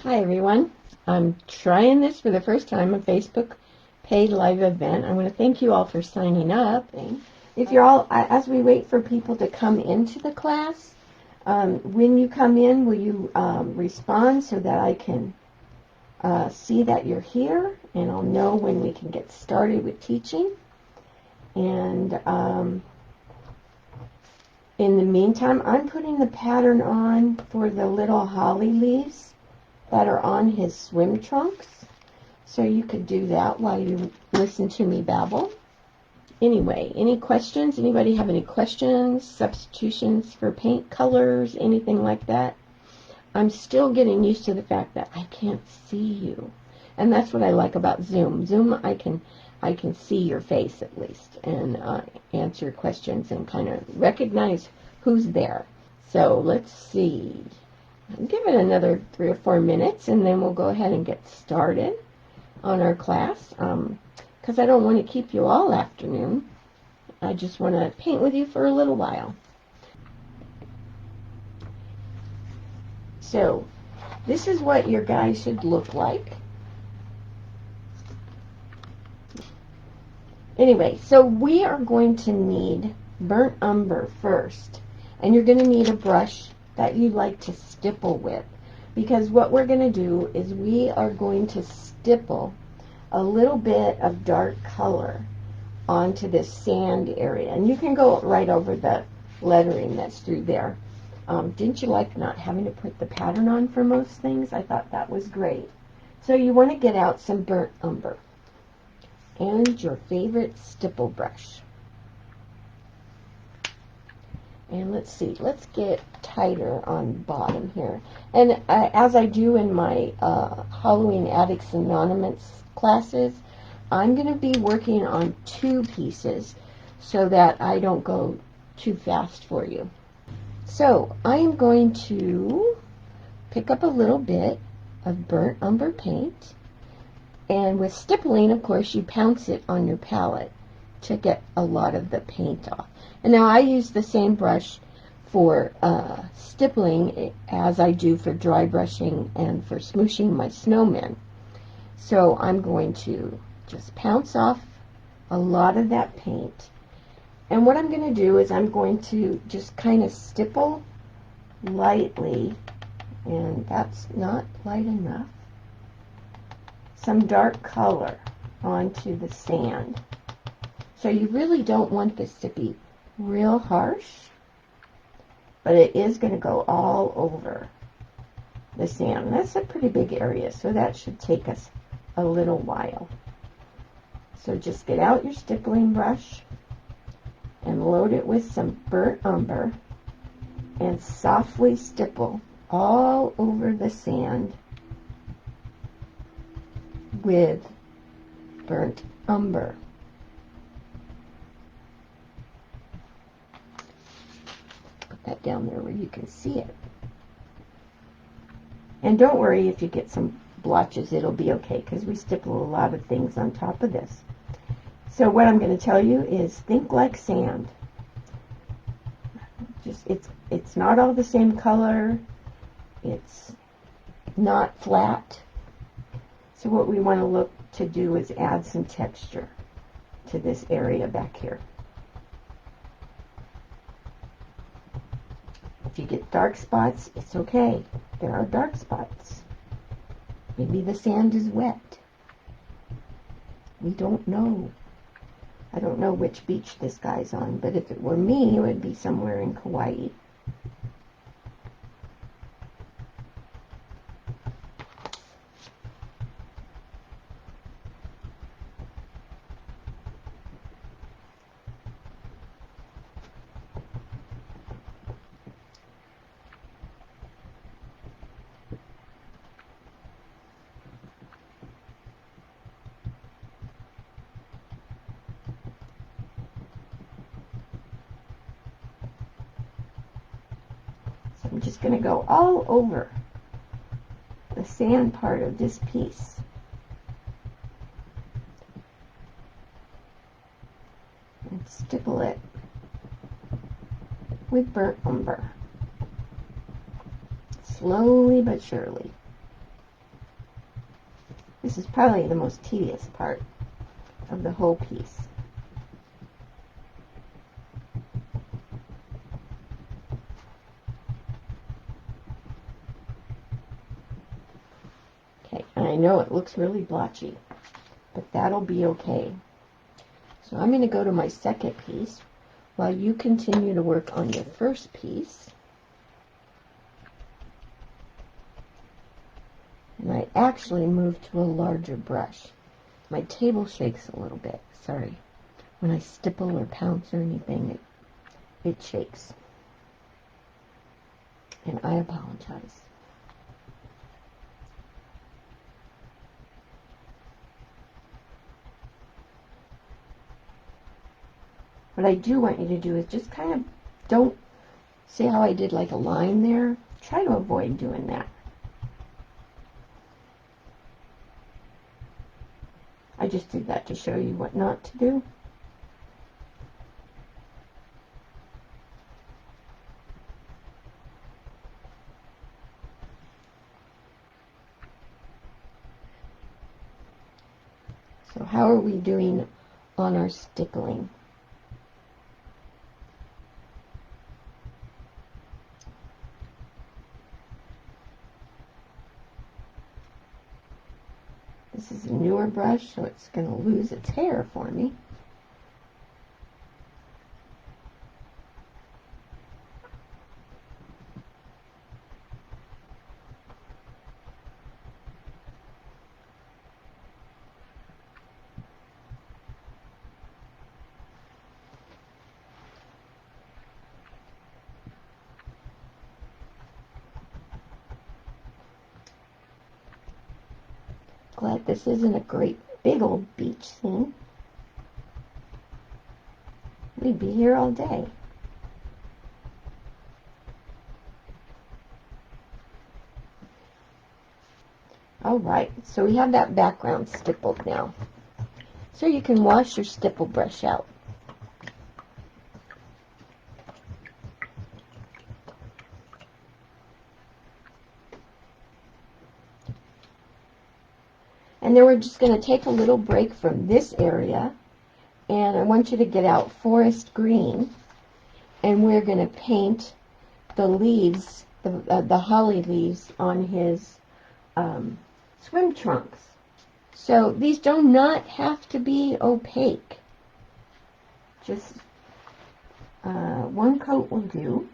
Hi everyone. I'm trying this for the first time, a Facebook paid live event. I want to thank you all for signing up. If you're all, as we wait for people to come into the class, when you come in, will you respond so that I can see that you're here, and I'll know when we can get started with teaching. And in the meantime, I'm putting the pattern on for the little holly leaves that are on his swim trunks. So you could do that while you listen to me babble. Anyway, any questions? Anybody have any questions, substitutions for paint colors, anything like that? I'm still getting used to the fact that I can't see you. And that's what I like about Zoom. Zoom, I can see your face at least and answer questions and kind of recognize who's there. So let's see. Give it another 3 or 4 minutes, and then we'll go ahead and get started on our class, because I don't want to keep you all afternoon. I just want to paint with you for a little while. So this is what your guy should look like. Anyway, so we are going to need burnt umber first, and you're going to need a brush that you like to stipple with, because what we're going to do is we are going to stipple a little bit of dark color onto this sand area, and you can go right over the lettering that's through there. Didn't you like not having to put the pattern on for most things? I thought that was great. So you want to get out some burnt umber and your favorite stipple brush. And let's see, let's get tighter on the bottom here. And as I do in my Halloween Addicts Anonymous classes, I'm going to be working on 2 pieces so that I don't go too fast for you. So I am going to pick up a little bit of burnt umber paint. And with stippling, of course, you pounce it on your palette to get a lot of the paint off. And now I use the same brush for stippling as I do for dry brushing and for smooshing my snowmen. So I'm going to just pounce off a lot of that paint. And what I'm going to do is I'm going to just kind of stipple lightly, and that's not light enough, some dark color onto the sand. So you really don't want this to be real harsh, but it is going to go all over the sand. That's a pretty big area, so that should take us a little while. So just get out your stippling brush and load it with some burnt umber and softly stipple all over the sand with burnt umber. That down there where you can see it. And don't worry if you get some blotches, it'll be okay, because we stipple a lot of things on top of this. So what I'm going to tell you is think like sand. Just it's not all the same color. It's not flat. So what we want to look to do is add some texture to this area back here. If you get dark spots, it's okay. There are dark spots. Maybe the sand is wet. We don't know. I don't know which beach this guy's on, but if it were me, it would be somewhere in Kauai. I'm just going to go all over the sand part of this piece. And stipple it with burnt umber. Slowly but surely. This is probably the most tedious part of the whole piece. Okay, and I know it looks really blotchy, but that'll be okay. So I'm going to go to my second piece while you continue to work on your first piece. And I actually moved to a larger brush. My table shakes a little bit. Sorry. When I stipple or pounce or anything, it shakes. And I apologize. What I do want you to do is just kind of, don't see how I did like a line there? Try to avoid doing that. I just did that to show you what not to do. So how are we doing on our stippling? This is a newer brush, so it's going to lose its hair for me. Glad this isn't a great big old beach scene. We'd be here all day. Alright, so we have that background stippled now. So you can wash your stipple brush out. And then we're just going to take a little break from this area, and I want you to get out forest green, and we're going to paint the leaves, the holly leaves on his swim trunks. So these do not have to be opaque. Just one coat will do.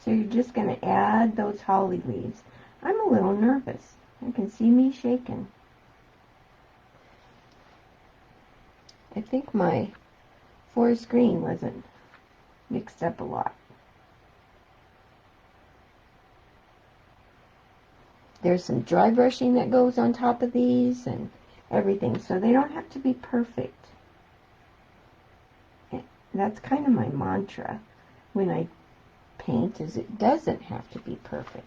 So you're just going to add those holly leaves. I'm a little nervous. You can see me shaking. I think my forest green wasn't mixed up a lot. There's some dry brushing that goes on top of these and everything, so they don't have to be perfect. That's kind of my mantra when I paint, is it doesn't have to be perfect.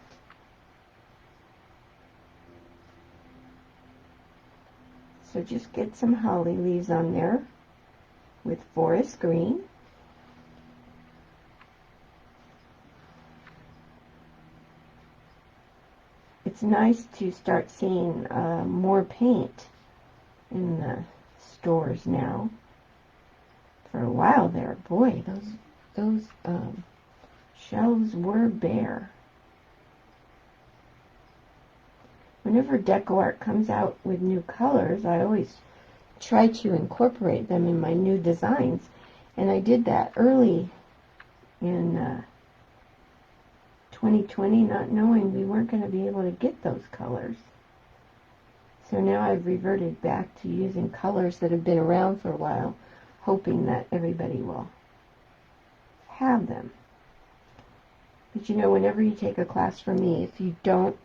So just get some holly leaves on there with forest green. It's nice to start seeing more paint in the stores now. For a while there, boy, those shelves were bare. Whenever deco art comes out with new colors, I always try to incorporate them in my new designs, and I did that early in 2020, not knowing we weren't going to be able to get those colors. So now I've reverted back to using colors that have been around for a while, hoping that everybody will have them. But you know, whenever you take a class from me, if you don't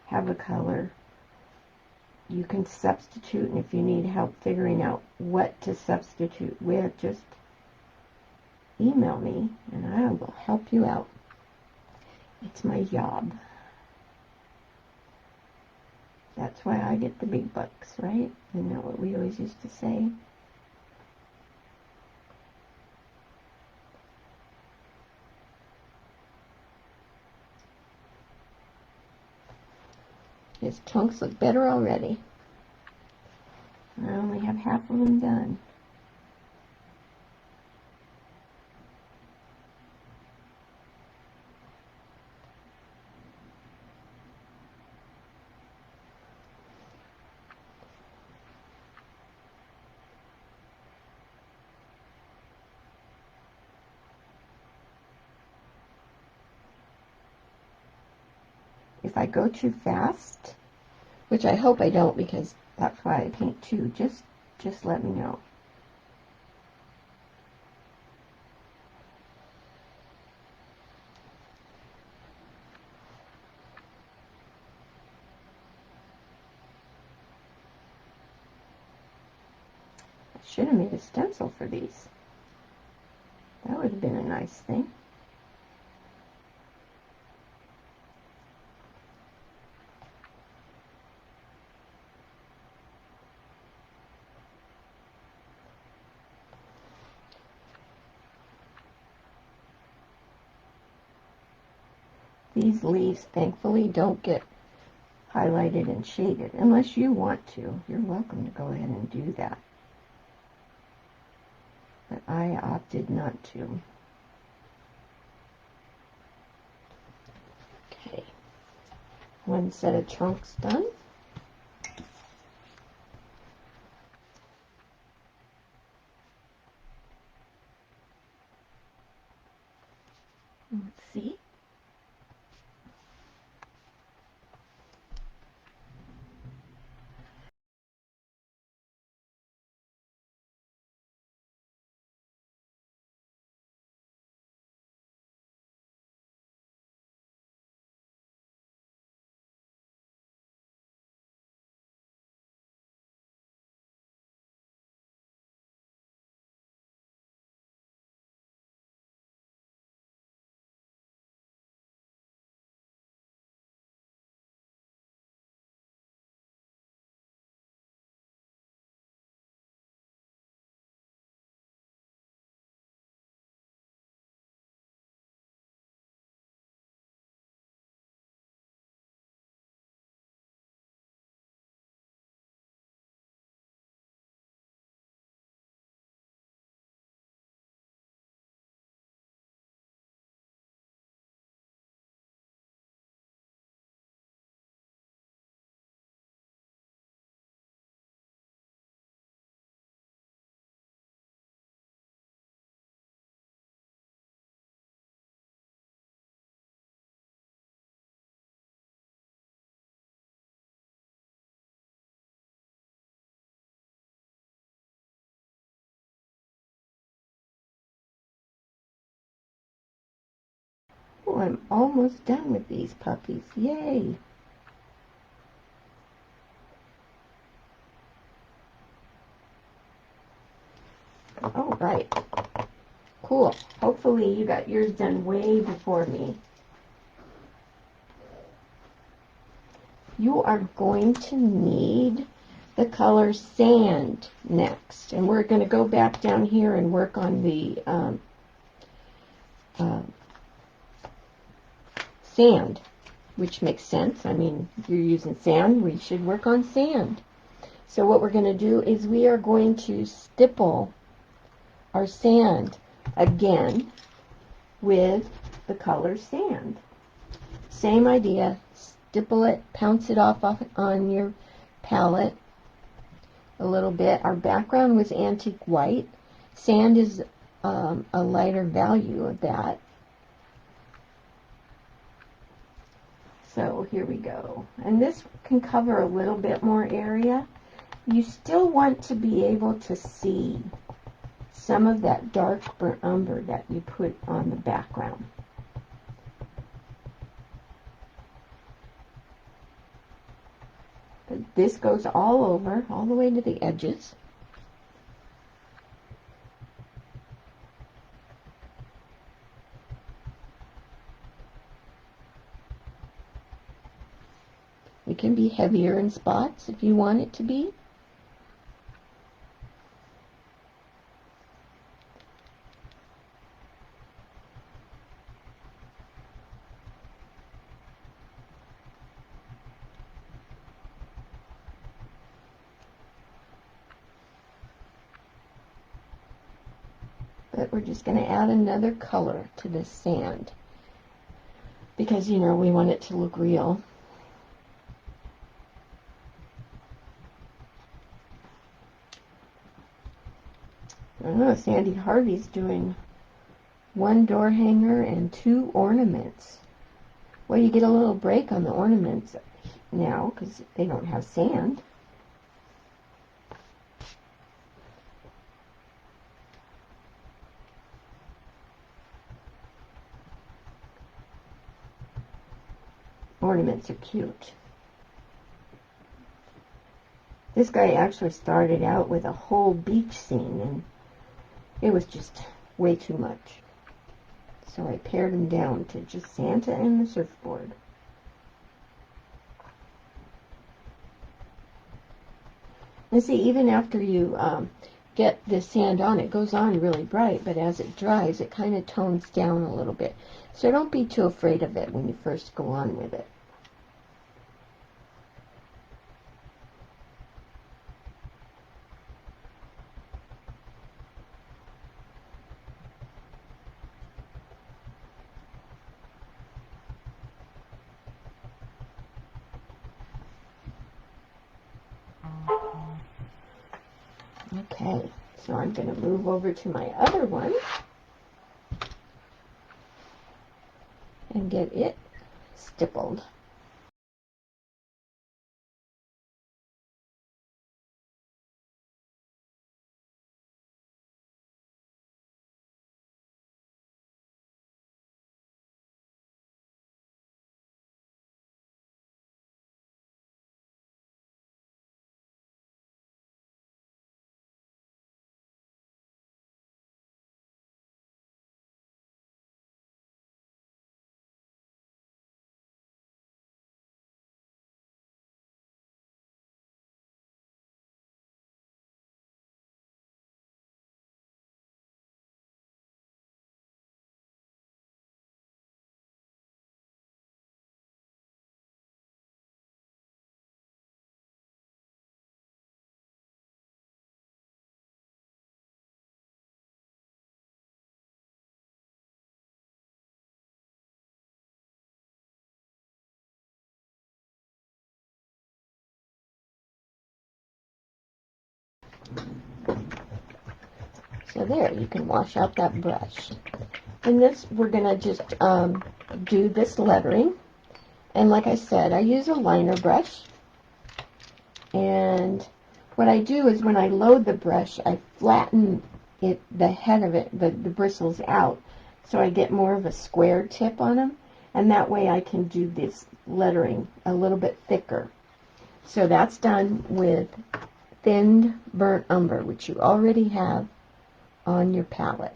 have a color, you can substitute, and if you need help figuring out what to substitute with, just email me and I will help you out. It's my job. That's why I get the big bucks, right? Isn't that what we always used to say? His trunks look better already. half of them done. If I go too fast, which I hope I don't because that's why I paint two, just let me know. I should have made a stencil for these. That would have been a nice thing. These leaves, thankfully, don't get highlighted and shaded unless you want to. You're welcome to go ahead and do that. But I opted not to. Okay. One set of trunks done. Let's see. Oh, I'm almost done with these puppies. Yay! All right. Cool. Hopefully you got yours done way before me. You are going to need the color sand next. And we're going to go back down here and work on the sand, which makes sense. I mean, you're using sand, we should work on sand. So what we're going to do is we are going to stipple our sand again with the color sand. Same idea, stipple it, pounce it off on your palette a little bit. Our background was antique white. Sand is a lighter value of that. So here we go. And this can cover a little bit more area. You still want to be able to see some of that dark burnt umber that you put on the background. But this goes all over, all the way to the edges. It can be heavier in spots if you want it to be. but we're just going to add another color to this sand because, you know, we want it to look real. I don't know, Sandy Harvey's doing 1 door hanger and 2 ornaments. Well, you get a little break on the ornaments now because they don't have sand. Ornaments are cute. This guy actually started out with a whole beach scene, and it was just way too much. So I pared him down to just Santa and the surfboard. And see, even after you get the sand on, it goes on really bright, but as it dries, it kind of tones down a little bit. So don't be too afraid of it when you first go on with it. Okay, so I'm going to move over to my other one and get it stippled. So there, you can wash out that brush. In this, we're going to just do this lettering. And like I said, I use a liner brush. And what I do is when I load the brush, I flatten it, the head of it, the bristles out, so I get more of a square tip on them. And that way I can do this lettering a little bit thicker. So that's done with thinned burnt umber, which you already have on your palette.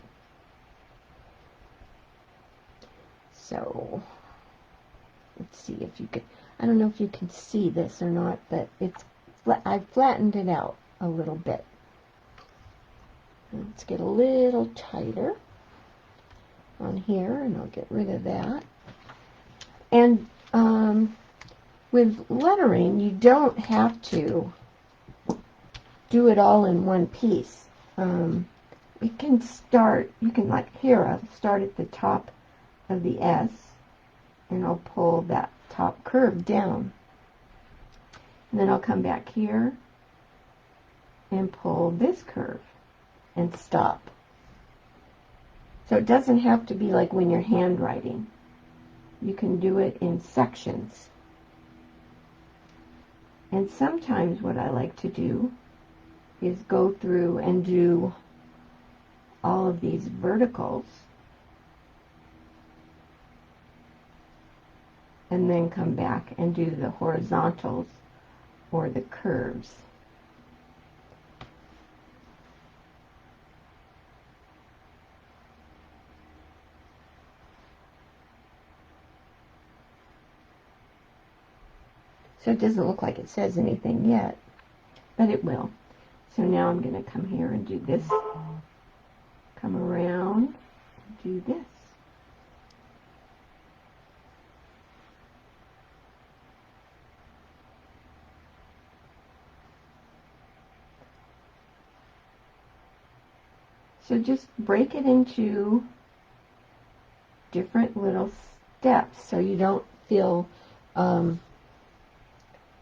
So let's see if you can, I don't know if you can see this or not, but I flattened it out a little bit. Let's get a little tighter on here, and I'll get rid of that. And with lettering, you don't have to do it all in one piece. You can start, like here, I'll start at the top of the S, and I'll pull that top curve down. And then I'll come back here and pull this curve and stop. So it doesn't have to be like when you're handwriting. You can do it in sections. And sometimes what I like to do is go through and do all of these verticals and then come back and do the horizontals or the curves. So it doesn't look like it says anything yet, but it will. So now I'm going to come here and do this, come around, and do this. So just break it into different little steps so you don't feel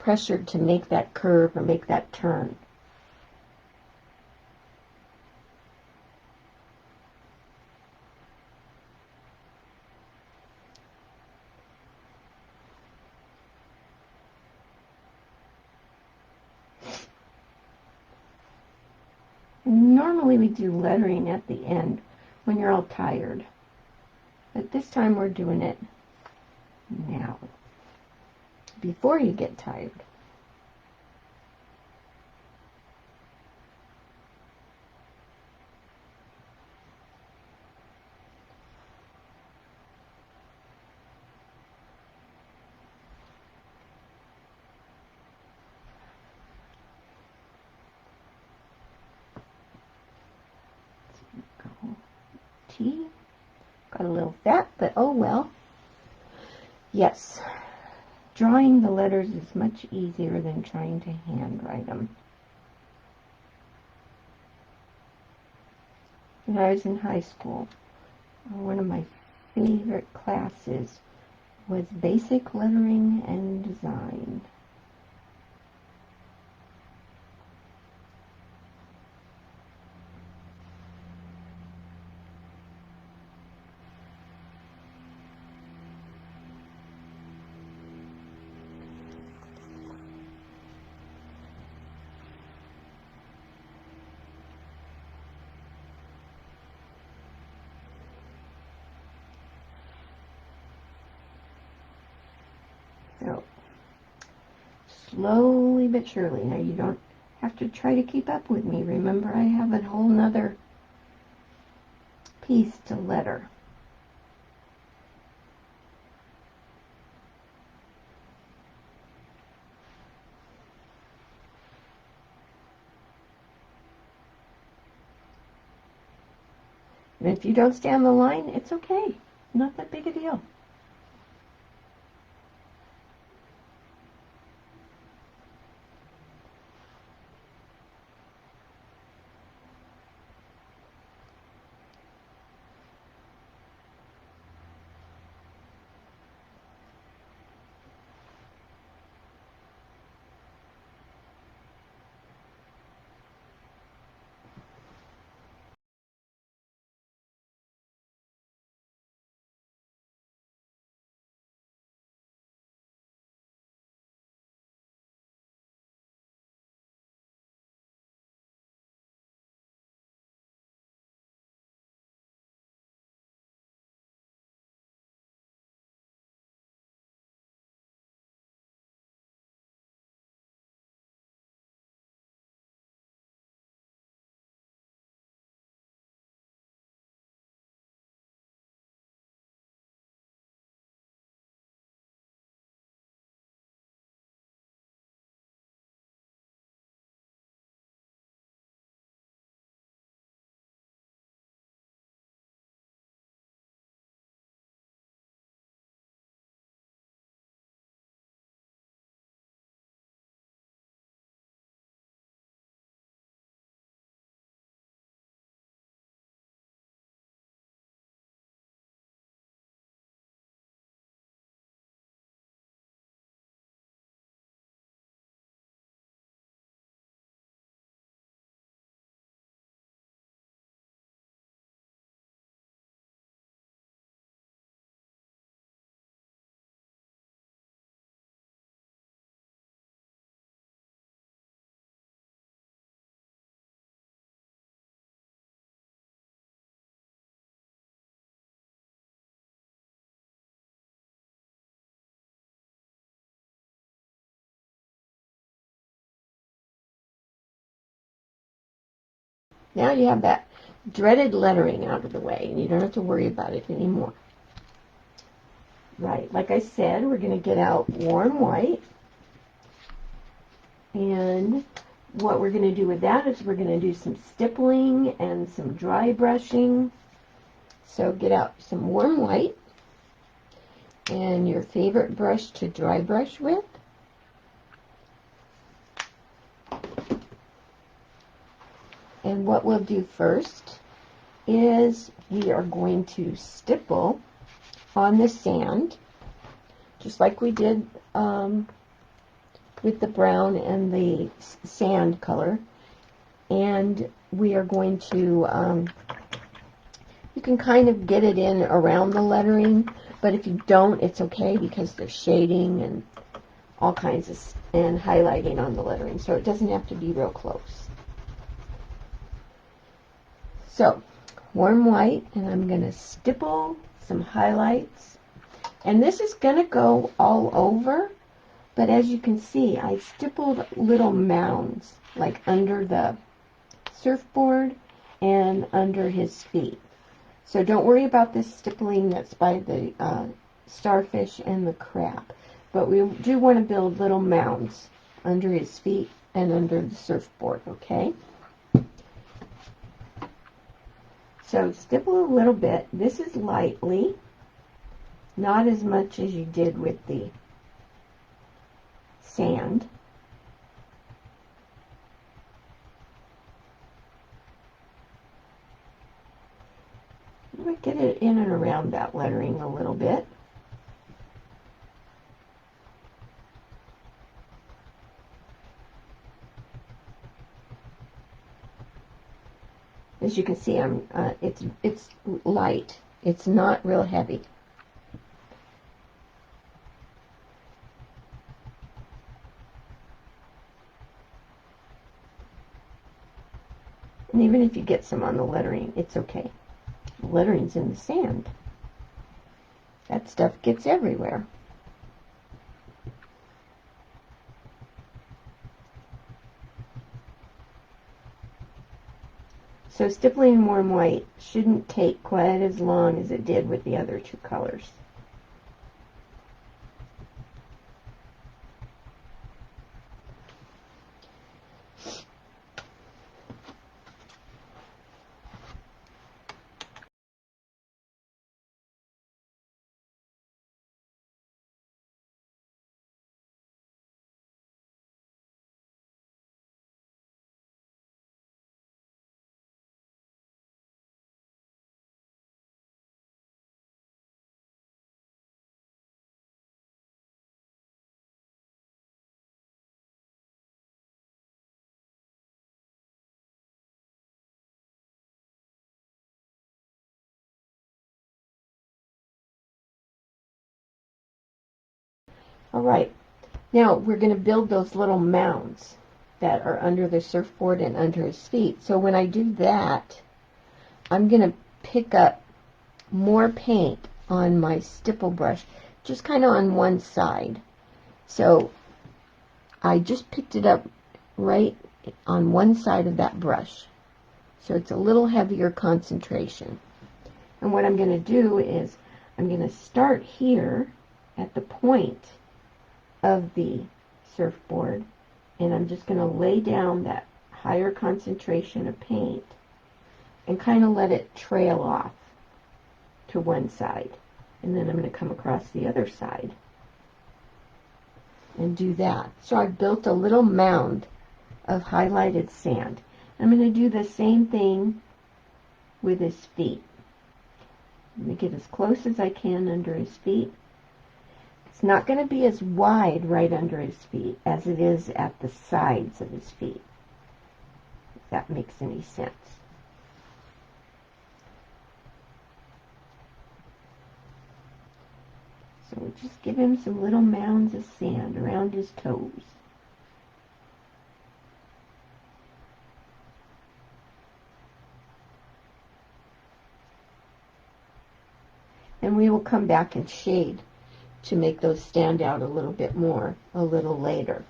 pressured to make that curve or make that turn. Normally we do lettering at the end when you're all tired, but this time we're doing it now, before you get tired. T. Got a little fat, but oh well. Yes, drawing the letters is much easier than trying to handwrite them. When I was in high school, one of my favorite classes was basic lettering and design. So, slowly but surely. Now you don't have to try to keep up with me. Remember, I have a whole nother piece to letter. And if you don't stay on the line, it's okay. Not that big a deal. Now you have that dreaded lettering out of the way, and you don't have to worry about it anymore. Right, like I said, we're going to get out warm white, and what we're going to do with that is we're going to do some stippling and some dry brushing. So get out some warm white and your favorite brush to dry brush with. And what we'll do first is we are going to stipple on the sand, just like we did with the brown and the sand color. And we are going to, you can kind of get it in around the lettering, but if you don't, it's okay, because there's shading and all kinds of, and highlighting on the lettering, so it doesn't have to be real close. So, warm white, and I'm going to stipple some highlights. And this is going to go all over, but as you can see, I stippled little mounds, like under the surfboard and under his feet. So don't worry about this stippling that's by the starfish and the crab. But we do want to build little mounds under his feet and under the surfboard, okay? So stipple a little bit. This is lightly, not as much as you did with the sand. We get it in and around that lettering a little bit. As you can see, it's light. It's not real heavy. And even if you get some on the lettering, it's okay. The lettering's in the sand. That stuff gets everywhere. So stippling warm white shouldn't take quite as long as it did with the other two colors. Alright, now we're going to build those little mounds that are under the surfboard and under his feet. So when I do that, I'm going to pick up more paint on my stipple brush, just kind of on one side. So I just picked it up right on one side of that brush. So it's a little heavier concentration. And what I'm going to do is I'm going to start here at the point of the surfboard, and I'm just going to lay down that higher concentration of paint and kind of let it trail off to one side. And then I'm going to come across the other side and do that. So I've built a little mound of highlighted sand. I'm going to do the same thing with his feet. I'm going to get as close as I can under his feet. It's not going to be as wide right under his feet as it is at the sides of his feet, if that makes any sense. So we'll just give him some little mounds of sand around his toes. And we will come back and shade to make those stand out a little bit more a little later.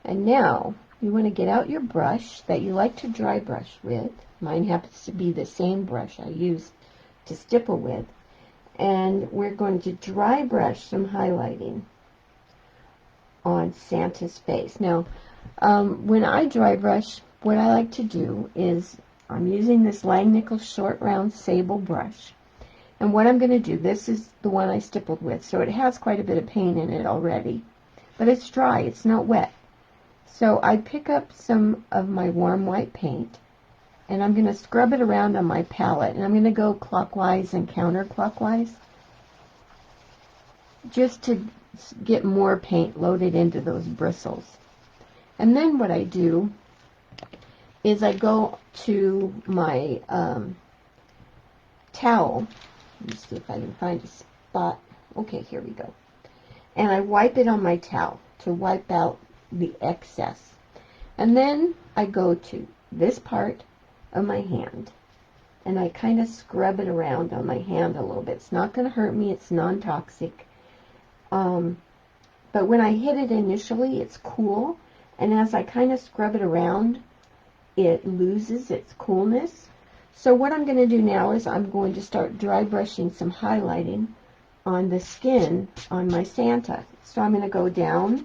And now you want to get out your brush that you like to dry brush with. Mine happens to be the same brush I use to stipple with. And we're going to dry brush some highlighting on Santa's face. Now, when I dry brush, what I like to do is I'm using this Langnickel short round sable brush. And what I'm going to do, this is the one I stippled with, so it has quite a bit of paint in it already. But it's dry, it's not wet. So I pick up some of my warm white paint, and I'm going to scrub it around on my palette. And I'm going to go clockwise and counterclockwise, just to get more paint loaded into those bristles. And then what I do is I go to my towel. Let me see if I can find a spot. Okay, here we go. And I wipe it on my towel to wipe out the excess. And then I go to this part of my hand, and I kind of scrub it around on my hand a little bit. It's not going to hurt me. It's non-toxic. But when I hit it initially, it's cool. And as I kind of scrub it around, it loses its coolness. So what I'm going to do now is I'm going to start dry brushing some highlighting on the skin on my Santa. So I'm going to go down,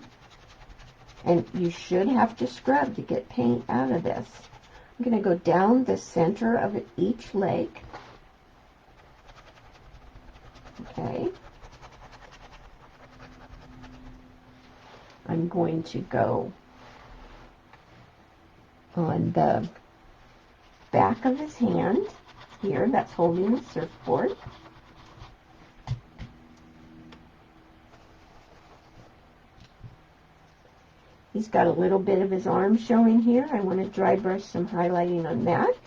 and you should have to scrub to get paint out of this. I'm going to go down the center of each leg. Okay. I'm going to go on the back of his hand here that's holding the surfboard. He's got a little bit of his arm showing here. I want to dry brush some highlighting on that.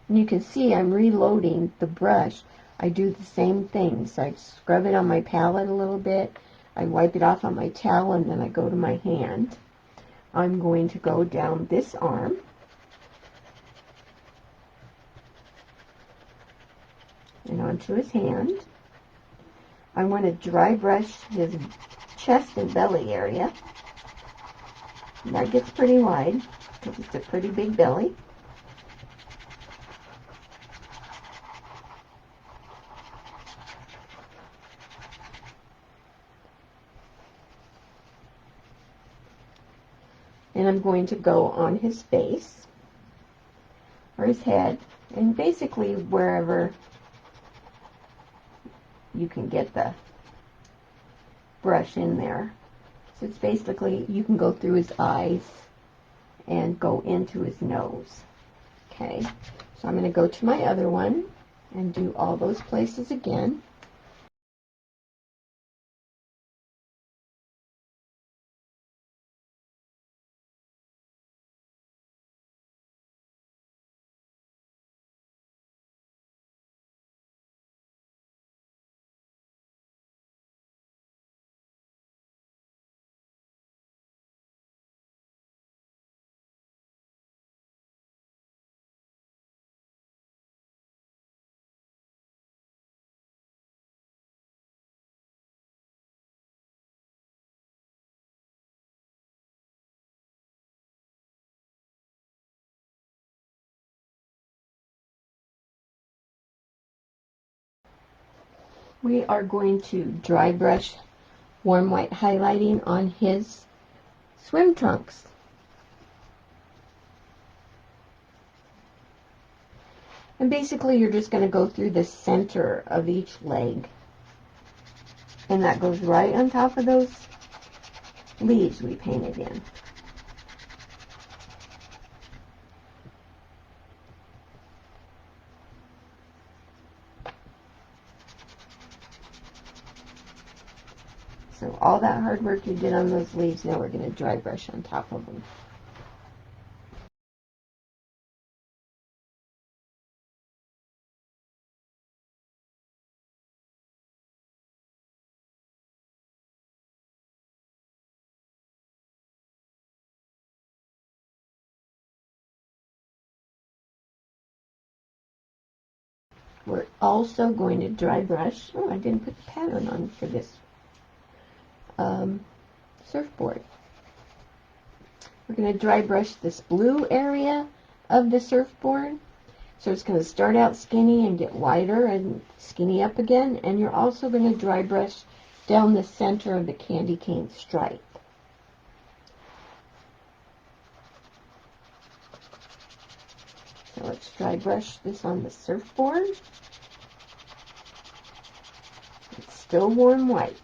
And you can see I'm reloading the brush. I do the same thing. So I scrub it on my palette a little bit. I wipe it off on my towel, and then I go to my hand. I'm going to go down this arm. And onto his hand. I want to dry brush his chest and belly area. And that gets pretty wide because it's a pretty big belly. And I'm going to go on his face or his head, and basically wherever you can get the brush in there. So it's basically, you can go through his eyes and go into his nose. Okay, so I'm going to go to my other one and do all those places again. We are going to dry brush warm white highlighting on his swim trunks. And basically you're just going to go through the center of each leg. And that goes right on top of those leaves we painted in. So all that hard work you did on those leaves, now we're going to dry brush on top of them. we're also going to dry brush. Oh, I didn't put the pattern on for this surfboard. We're going to dry brush this blue area of the surfboard. So it's going to start out skinny and get wider and skinny up again. And you're also going to dry brush down the center of the candy cane stripe. So let's dry brush this on the surfboard. It's still warm white.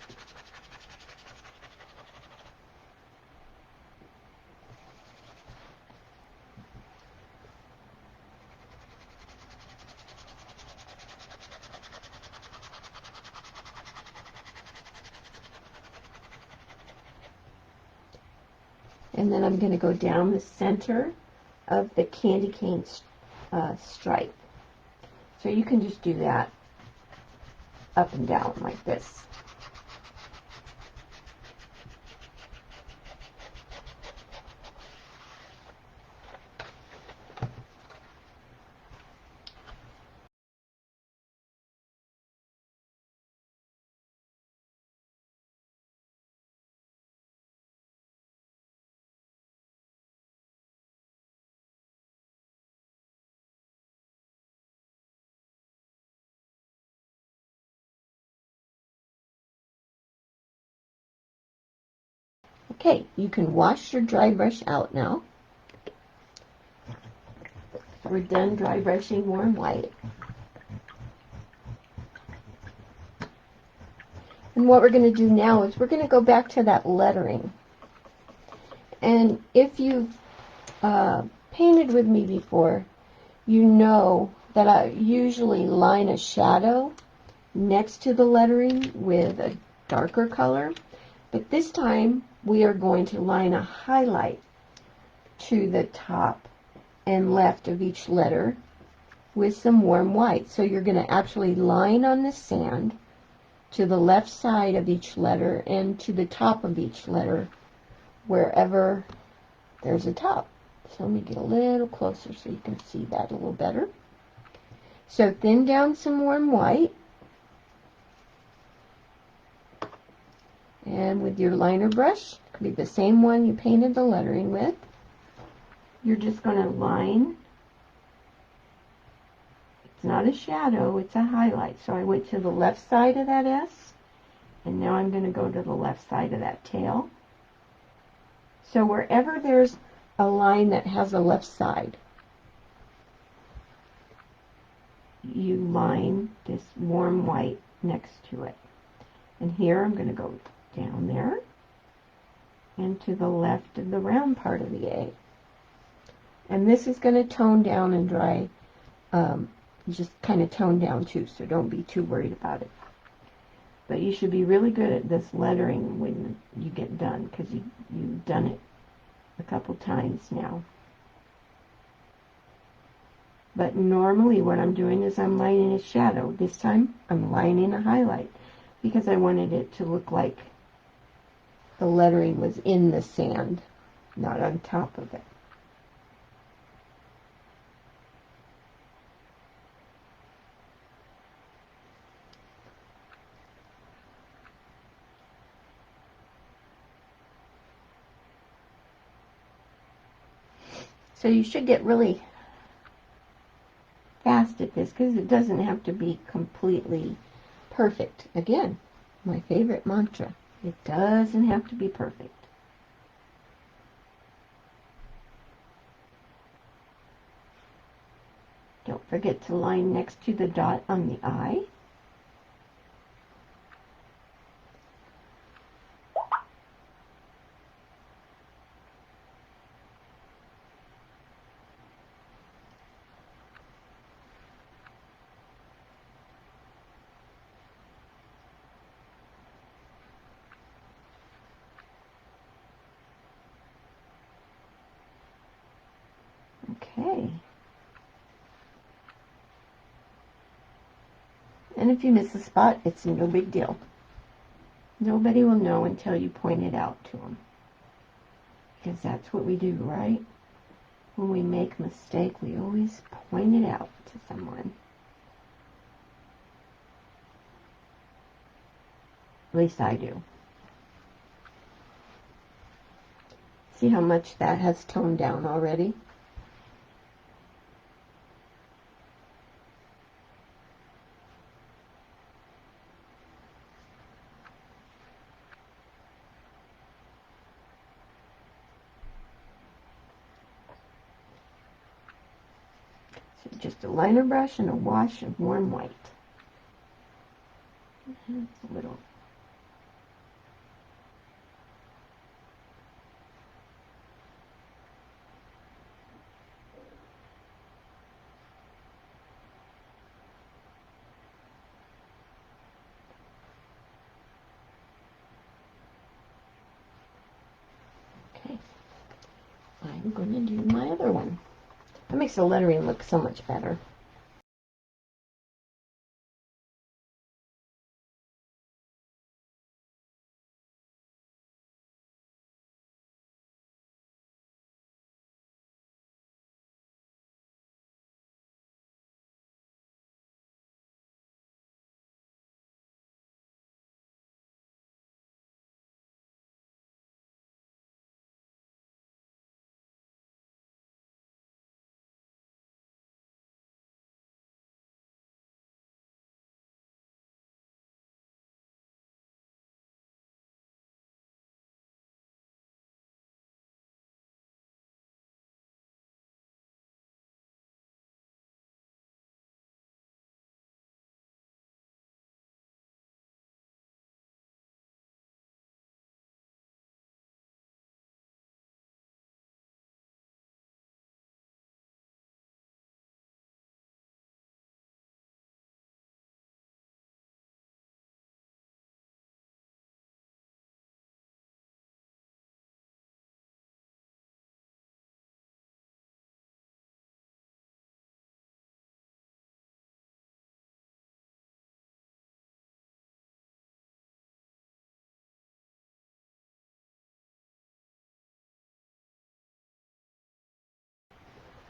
And then I'm going to go down the center of the candy cane stripe. So you can just do that up and down like this. Okay, you can wash your dry brush out now. We're done dry brushing warm white. And what we're going to do now is we're going to go back to that lettering. And if you've painted with me before, you know that I usually line a shadow next to the lettering with a darker color. But this time we are going to line a highlight to the top and left of each letter with some warm white. So you're going to actually line on the sand to the left side of each letter and to the top of each letter wherever there's a top. So let me get a little closer so you can see that a little better. So thin down some warm white. And with your liner brush, it could be the same one you painted the lettering with, you're just going to line. It's not a shadow, it's a highlight. So I went to the left side of that S, and now I'm going to go to the left side of that tail. So wherever there's a line that has a left side, you line this warm white next to it. And here I'm going to go down there and to the left of the round part of the A. And this is going to tone down and dry, just kind of tone down too, so don't be too worried about it. But you should be really good at this lettering when you get done, because you've done it a couple times now. But normally what I'm doing is I'm lining a shadow. This time I'm lining a highlight because I wanted it to look like the lettering was in the sand, not on top of it. So you should get really fast at this because it doesn't have to be completely perfect. Again, my favorite mantra. It doesn't have to be perfect. Don't forget to line next to the dot on the eye. Okay. And if you miss a spot, it's no big deal. Nobody will know until you point it out to them. Because that's what we do, right? When we make a mistake, we always point it out to someone. least I do. See how much that has toned down already? So just a liner brush and a wash of warm white. A little. Okay, I'm going to do my other one. That makes the lettering look so much better.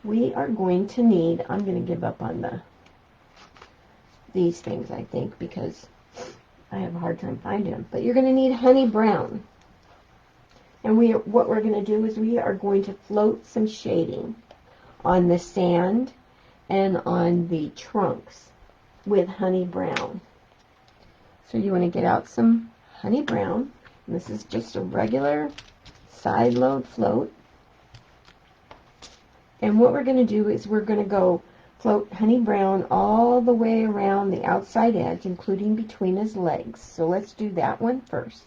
We are going to need, I'm going to give up on these things, I think, because I have a hard time finding them. But you're going to need honey brown. And what we're going to do is we are going to float some shading on the sand and on the trunks with honey brown. So you want to get out some honey brown. And this is just a regular side load float. And what we're going to do is we're going to go float honey brown all the way around the outside edge, including between his legs. So let's do that one first.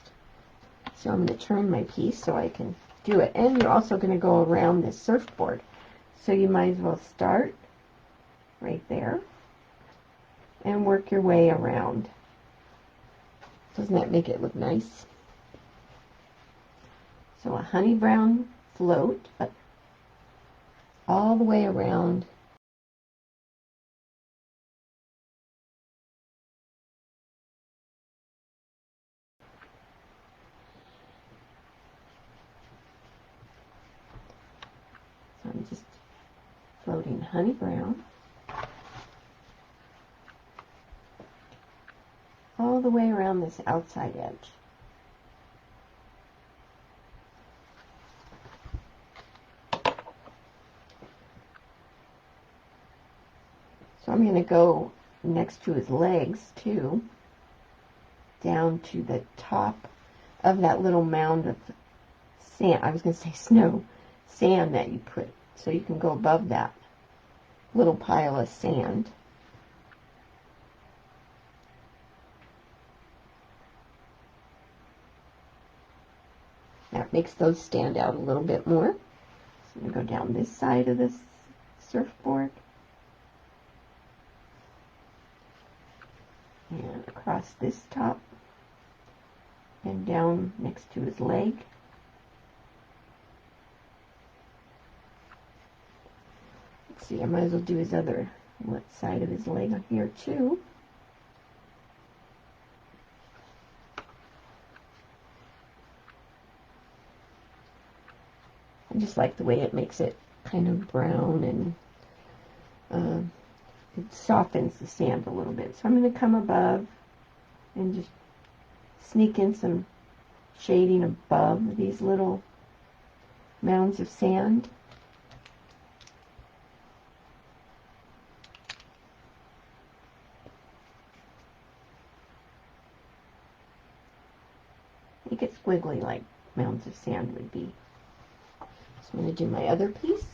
So I'm going to turn my piece so I can do it. And you're also going to go around this surfboard. So you might as well start right there and work your way around. Doesn't that make it look nice? So a honey brown float all the way around. So I'm just floating honey brown all the way around this outside edge. So I'm going to go next to his legs too, down to the top of that little mound of sand. I was going to say snow, sand that you put. So you can go above that little pile of sand. That makes those stand out a little bit more. So I'm going to go down this side of this surfboard and across this top and down next to his leg. Let's see, I might as well do his other side of his leg on here too. I just like the way it makes it kind of brown, and it softens the sand a little bit. So I'm going to come above and just sneak in some shading above these little mounds of sand. Make it squiggly like mounds of sand would be. So I'm going to do my other piece.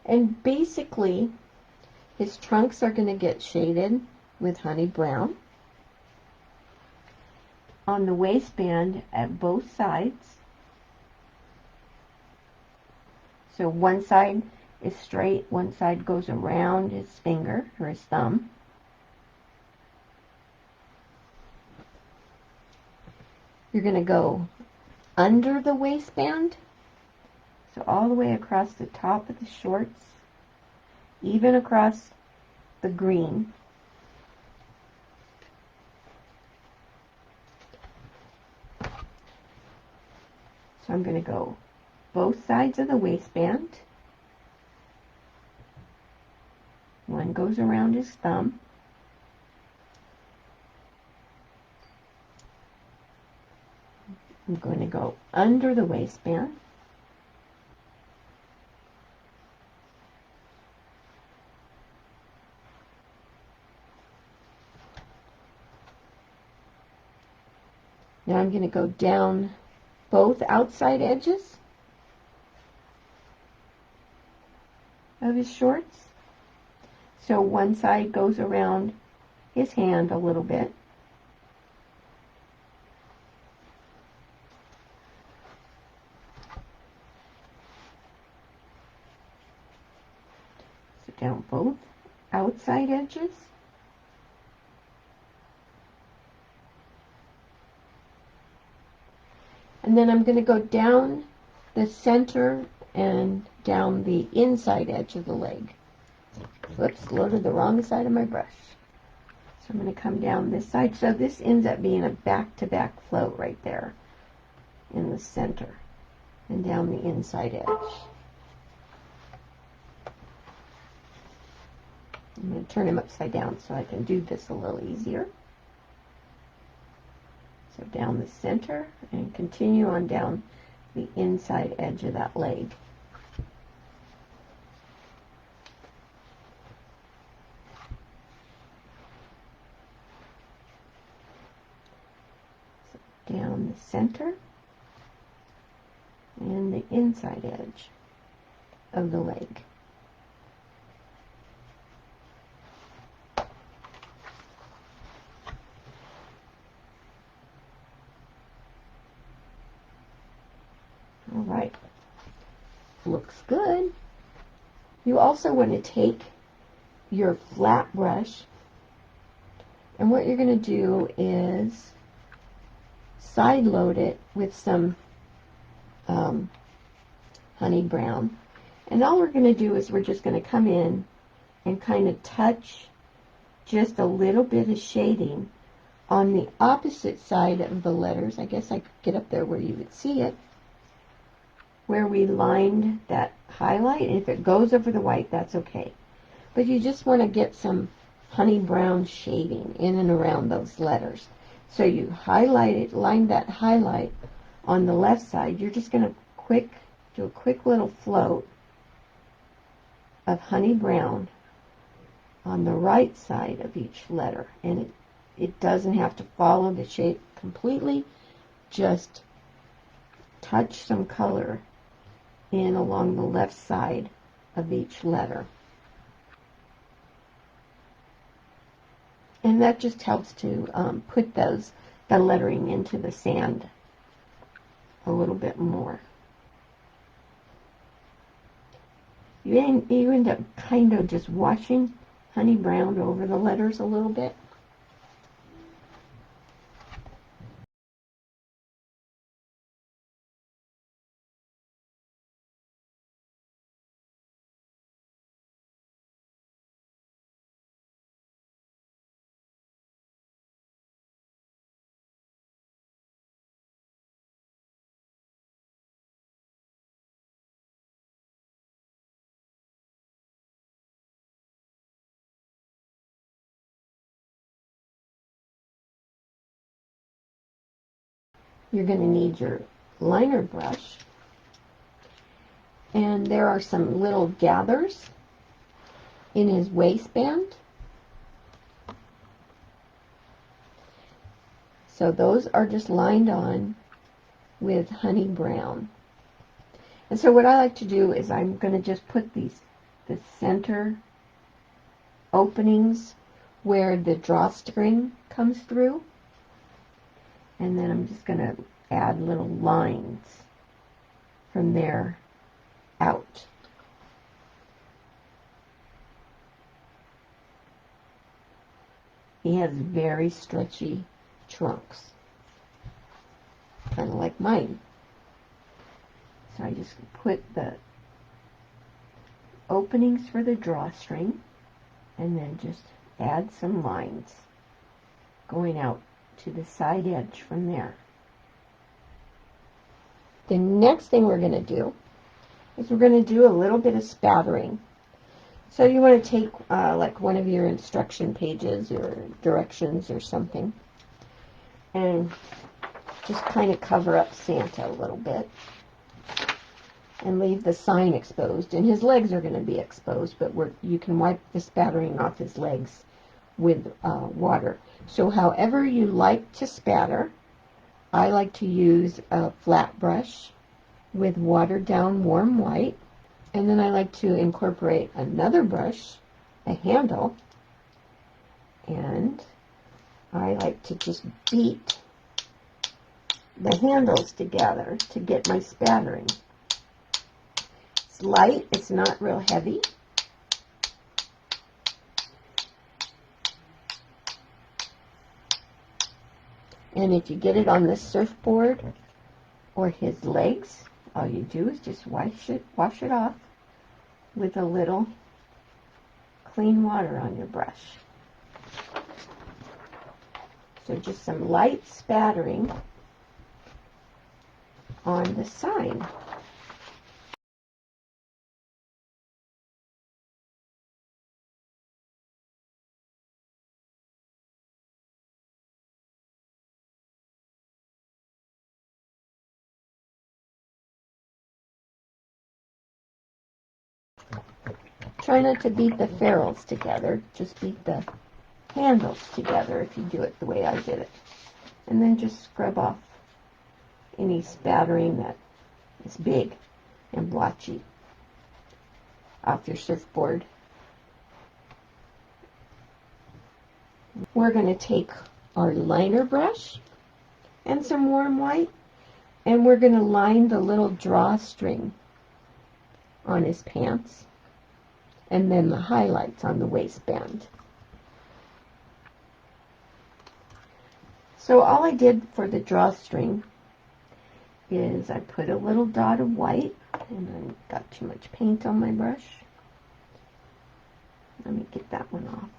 And basically, his trunks are going to get shaded with honey brown on the waistband at both sides. So one side is straight, one side goes around his finger or his thumb. You're going to go under the waistband, so all the way across the top of the shorts, even across the green. So I'm going to go both sides of the waistband. One goes around his thumb. I'm going to go under the waistband. Now I'm going to go down both outside edges of his shorts. So one side goes around his hand a little bit. So down both outside edges. And then I'm going to go down the center and down the inside edge of the leg. Whoops, loaded the wrong side of my brush. So I'm going to come down this side. So this ends up being a back-to-back float right there in the center and down the inside edge. I'm going to turn him upside down so I can do this a little easier. So down the center and continue on down the inside edge of that leg. So down the center and the inside edge of the leg. All right, looks good. You also want to take your flat brush, and what you're going to do is side load it with some honey brown. And all we're going to do is we're just going to come in and kind of touch just a little bit of shading on the opposite side of the letters. I guess I could get up there where you would see it, where we lined that highlight. And if it goes over the white, that's okay. But you just want to get some honey brown shading in and around those letters. So you highlight it, line that highlight on the left side. You're just going to do a quick little float of honey brown on the right side of each letter. And it doesn't have to follow the shape completely. Just touch some color in along the left side of each letter. And that just helps to put the lettering into the sand a little bit more. You end up kind of just washing honey brown over the letters a little bit. You're going to need your liner brush, and there are some little gathers in his waistband. So those are just lined on with honey brown. And so what I like to do is I'm going to just put the center openings where the drawstring comes through. And then I'm just going to add little lines from there out. He has very stretchy trunks, kind of like mine. So I just put the openings for the drawstring and then just add some lines going out to the side edge from there. The next thing we're going to do is we're going to do a little bit of spattering. So you want to take like one of your instruction pages or directions or something and just kind of cover up Santa a little bit and leave the sign exposed. And his legs are going to be exposed, but you can wipe the spattering off his legs with water. So however you like to spatter, I like to use a flat brush with watered down warm white, and then I like to incorporate another brush, a handle, and I like to just beat the handles together to get my spattering. It's light, it's not real heavy. And if you get it on the surfboard or his legs, all you do is just wash it off with a little clean water on your brush. So just some light spattering on the sign. Try not to beat the ferrules together, just beat the handles together if you do it the way I did it. And then just scrub off any spattering that is big and blotchy off your surfboard. We're going to take our liner brush and some warm white, and we're going to line the little drawstring on his pants and then the highlights on the waistband. So all I did for the drawstring is I put a little dot of white, and I got too much paint on my brush. Let me get that one off.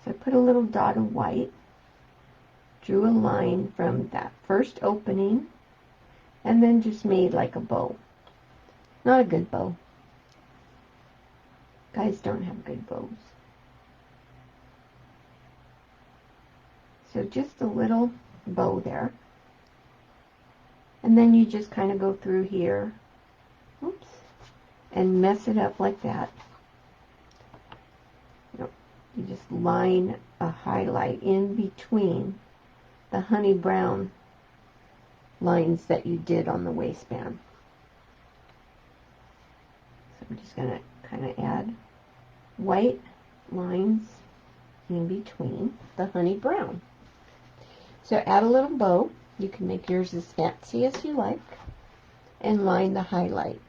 So I put a little dot of white, drew a line from that first opening, and then just made like a bow. Not a good bow. Guys don't have good bows. So just a little bow there. And then you just kind of go through here, oops, and mess it up like that. You just line a highlight in between the honey brown lines that you did on the waistband. So I'm just going to kind of add white lines in between the honey brown. So add a little bow. You can make yours as fancy as you like, and line the highlight.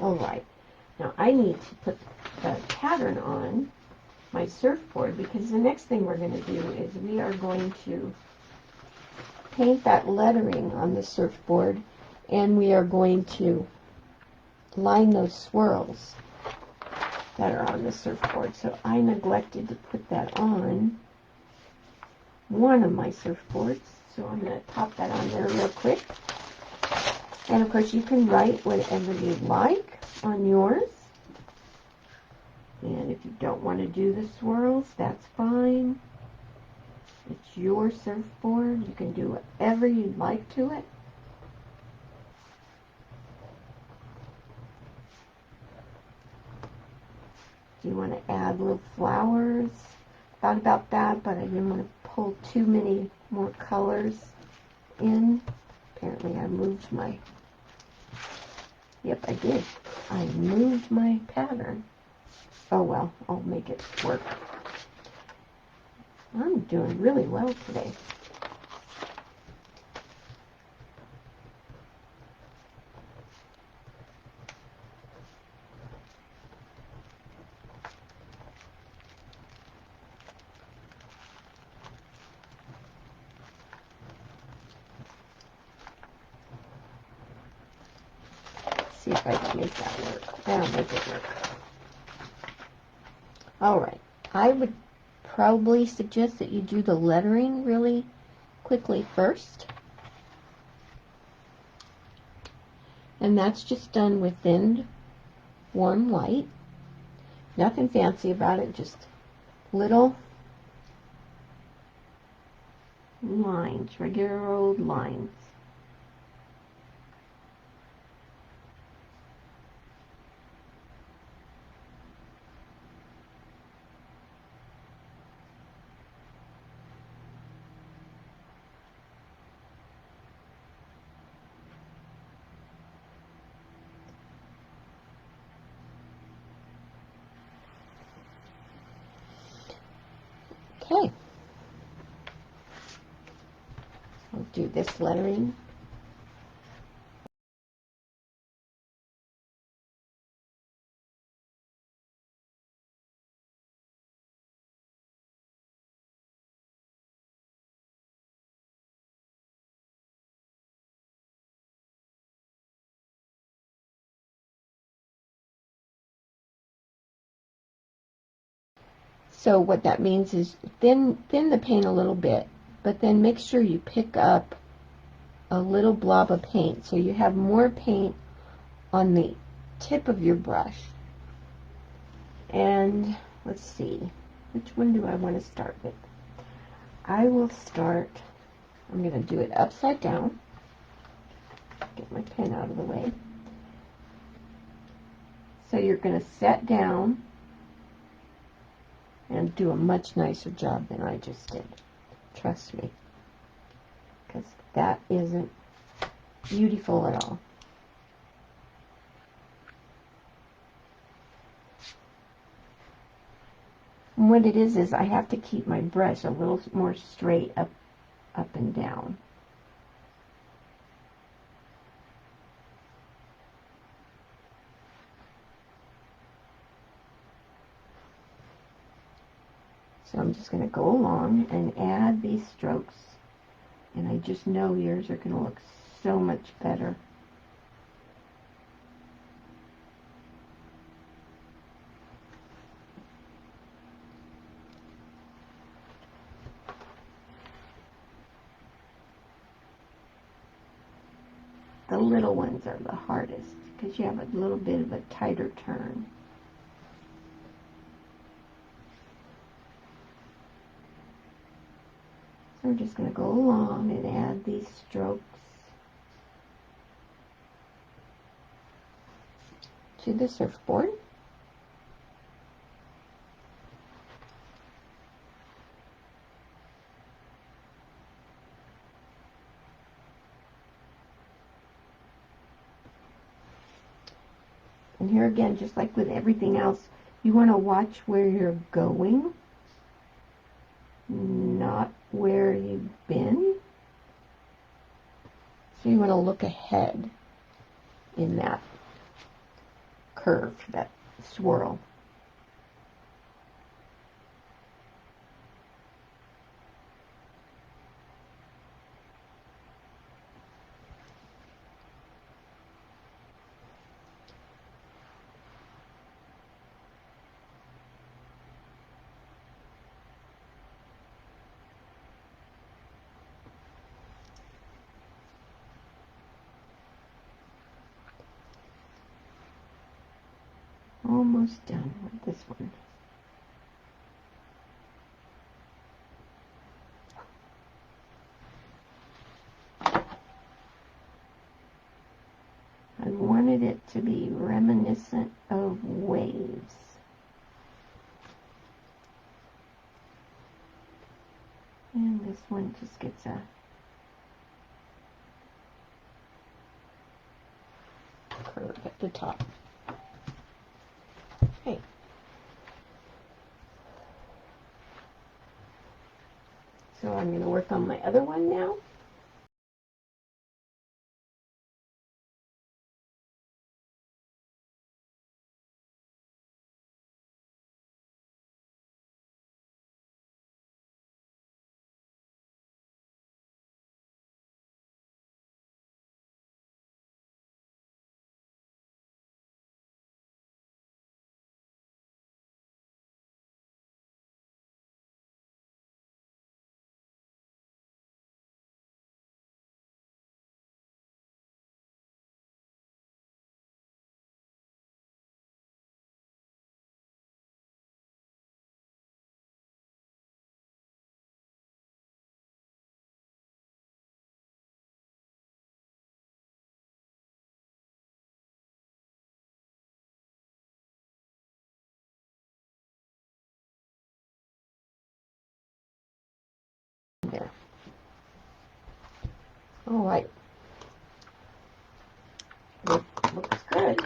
Alright, now I need to put the pattern on my surfboard, because the next thing we're going to do is we are going to paint that lettering on the surfboard, and we are going to line those swirls that are on the surfboard. So I neglected to put that on one of my surfboards, so I'm going to pop that on there real quick. And of course you can write whatever you like on yours. And if you don't want to do the swirls, that's fine. It's your surfboard. You can do whatever you'd like to it. Do you want to add little flowers? Thought about that, but I didn't want to pull too many more colors in. Apparently I moved my... Yep, I did. I moved my pattern. Oh well, I'll make it work. I'm doing really well today. See if I can make that work. I'll make it work. Alright, I would probably suggest that you do the lettering really quickly first. And that's just done with thinned warm white. Nothing fancy about it, just little lines, regular old lines. Okay. I'll do this lettering. So what that means is thin the paint a little bit, but then make sure you pick up a little blob of paint so you have more paint on the tip of your brush. And let's see, which one do I want to start with? I will start, I'm going to do it upside down. Get my pen out of the way. So you're going to set down and do a much nicer job than I just did. Trust me. Because that isn't beautiful at all. And what it is I have to keep my brush a little more straight up and down. So I'm just going to go along and add these strokes, and I just know yours are going to look so much better. the little ones are the hardest because you have a little bit of a tighter turn. So we're just going to go along and add these strokes to the surfboard. And here again, just like with everything else, you want to watch where you're going, not where you've been. So you want to look ahead in that curve, that swirl. Almost done with this one. I wanted it to be reminiscent of waves. And this one just gets a curve at the top. Okay. So I'm going to work on my other one now. There. All right. Looks good.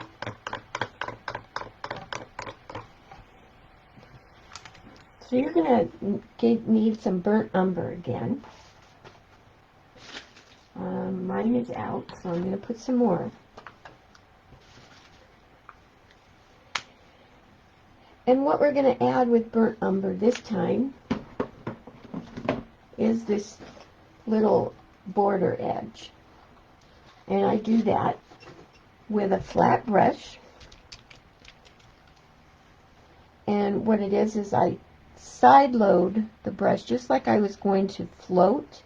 So you're going to need some burnt umber again. Mine is out, so I'm going to put some more. And what we're going to add with burnt umber this time is this little border edge. And I do that with a flat brush. And what it is I side load the brush just like I was going to float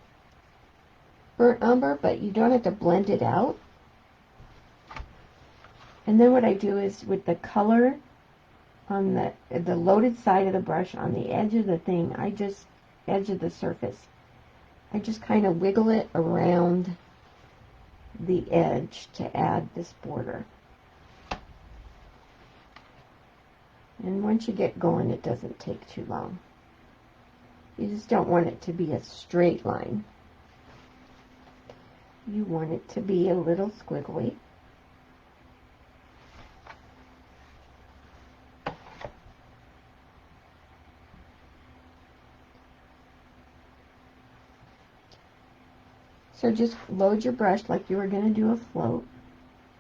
burnt umber, but you don't have to blend it out. And then what I do is with the color on the loaded side of the brush on the edge of the thing, edge of the surface, I just kind of wiggle it around the edge to add this border. And once you get going, it doesn't take too long. You just don't want it to be a straight line. You want it to be a little squiggly. So just load your brush like you were going to do a float,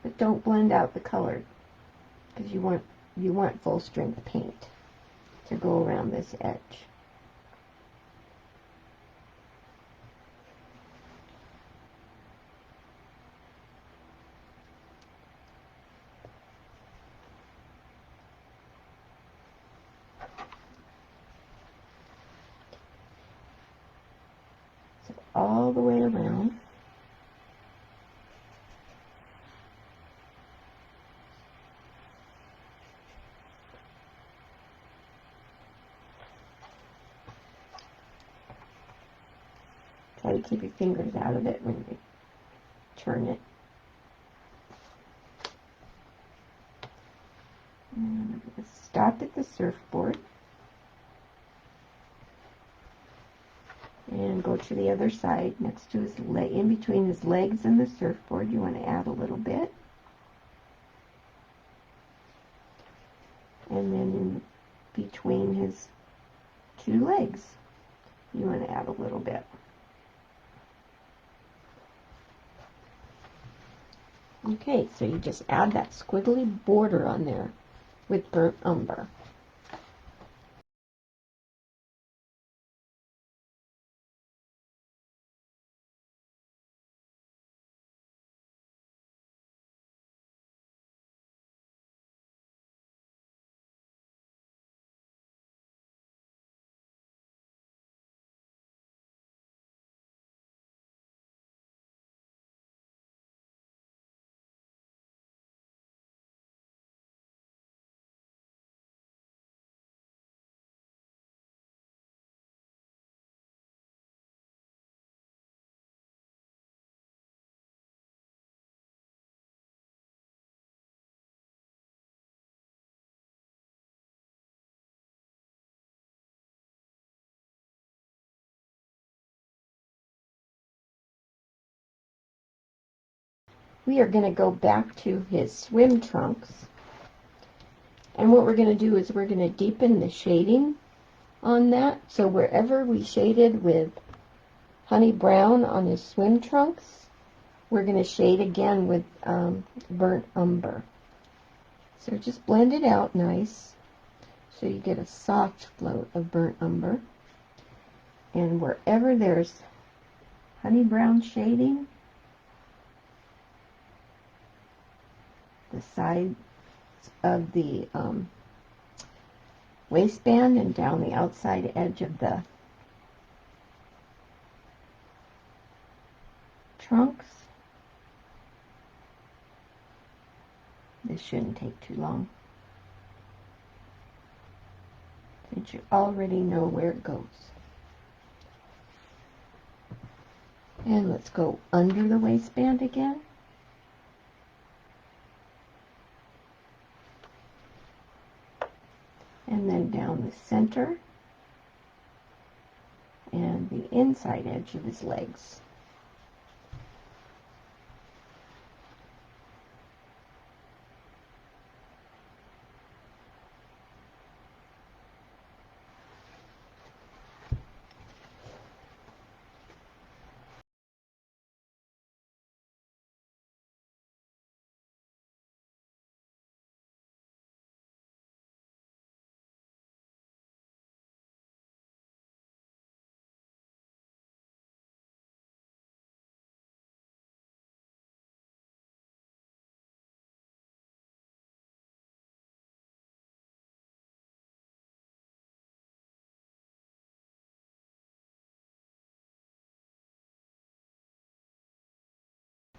but don't blend out the color because you want full strength paint to go around this edge. So all the way around. Try to keep your fingers out of it when you turn it. And I'm going to stop at the surfboard and go to the other side next to his leg, in between his legs and the surfboard. You want to add a little bit. And then in between his two legs, you want to add a little bit. Okay, so you just add that squiggly border on there with burnt umber. We are going to go back to his swim trunks. And what we're going to do is we're going to deepen the shading on that. So wherever we shaded with honey brown on his swim trunks, we're going to shade again with burnt umber. So just blend it out nice so you get a soft float of burnt umber. And wherever there's honey brown shading, the sides of the waistband and down the outside edge of the trunks. This shouldn't take too long, since you already know where it goes. And let's go under the waistband again. And then down the center and the inside edge of his legs.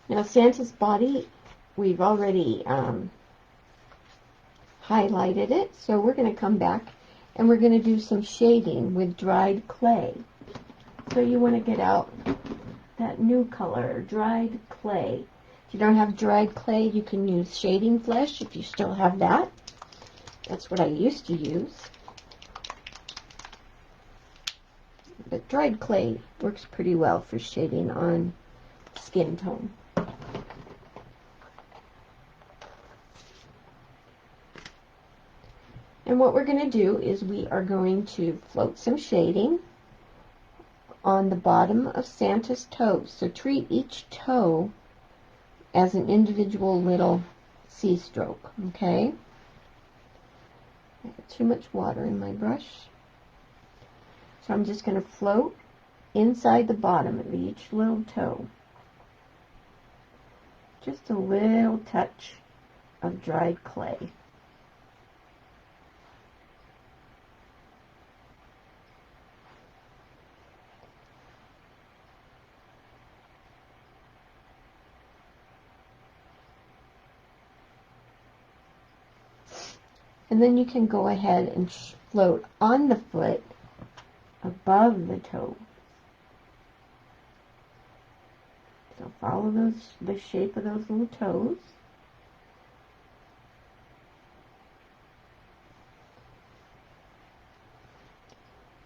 Now Santa's body, we've already highlighted it, so we're going to come back and we're going to do some shading with dried clay. So you want to get out that new color, dried clay. If you don't have dried clay, you can use shading flesh if you still have that. That's what I used to use. But dried clay works pretty well for shading on skin tone. And what we're going to do is we are going to float some shading on the bottom of Santa's toes. So treat each toe as an individual little sea stroke, okay? I got too much water in my brush. So I'm just going to float inside the bottom of each little toe. Just a little touch of dried clay. And then you can go ahead and float on the foot above the toe. follow the shape of those little toes.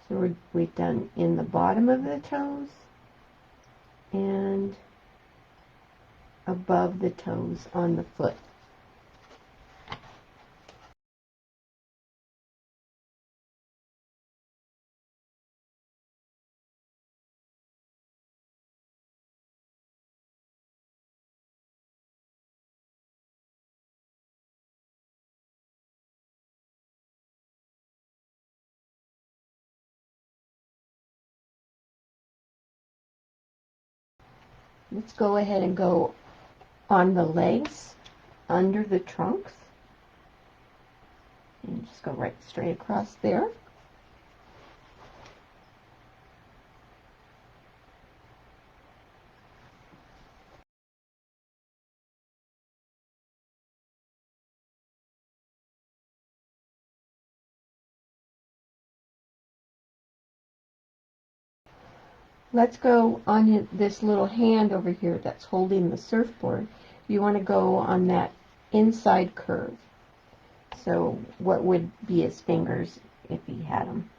So we've done in the bottom of the toes and above the toes on the foot. Let's go ahead and go on the legs under the trunks. And just go right straight across there. Let's go on this little hand over here that's holding the surfboard. You want to go on that inside curve. So what would be his fingers if he had them?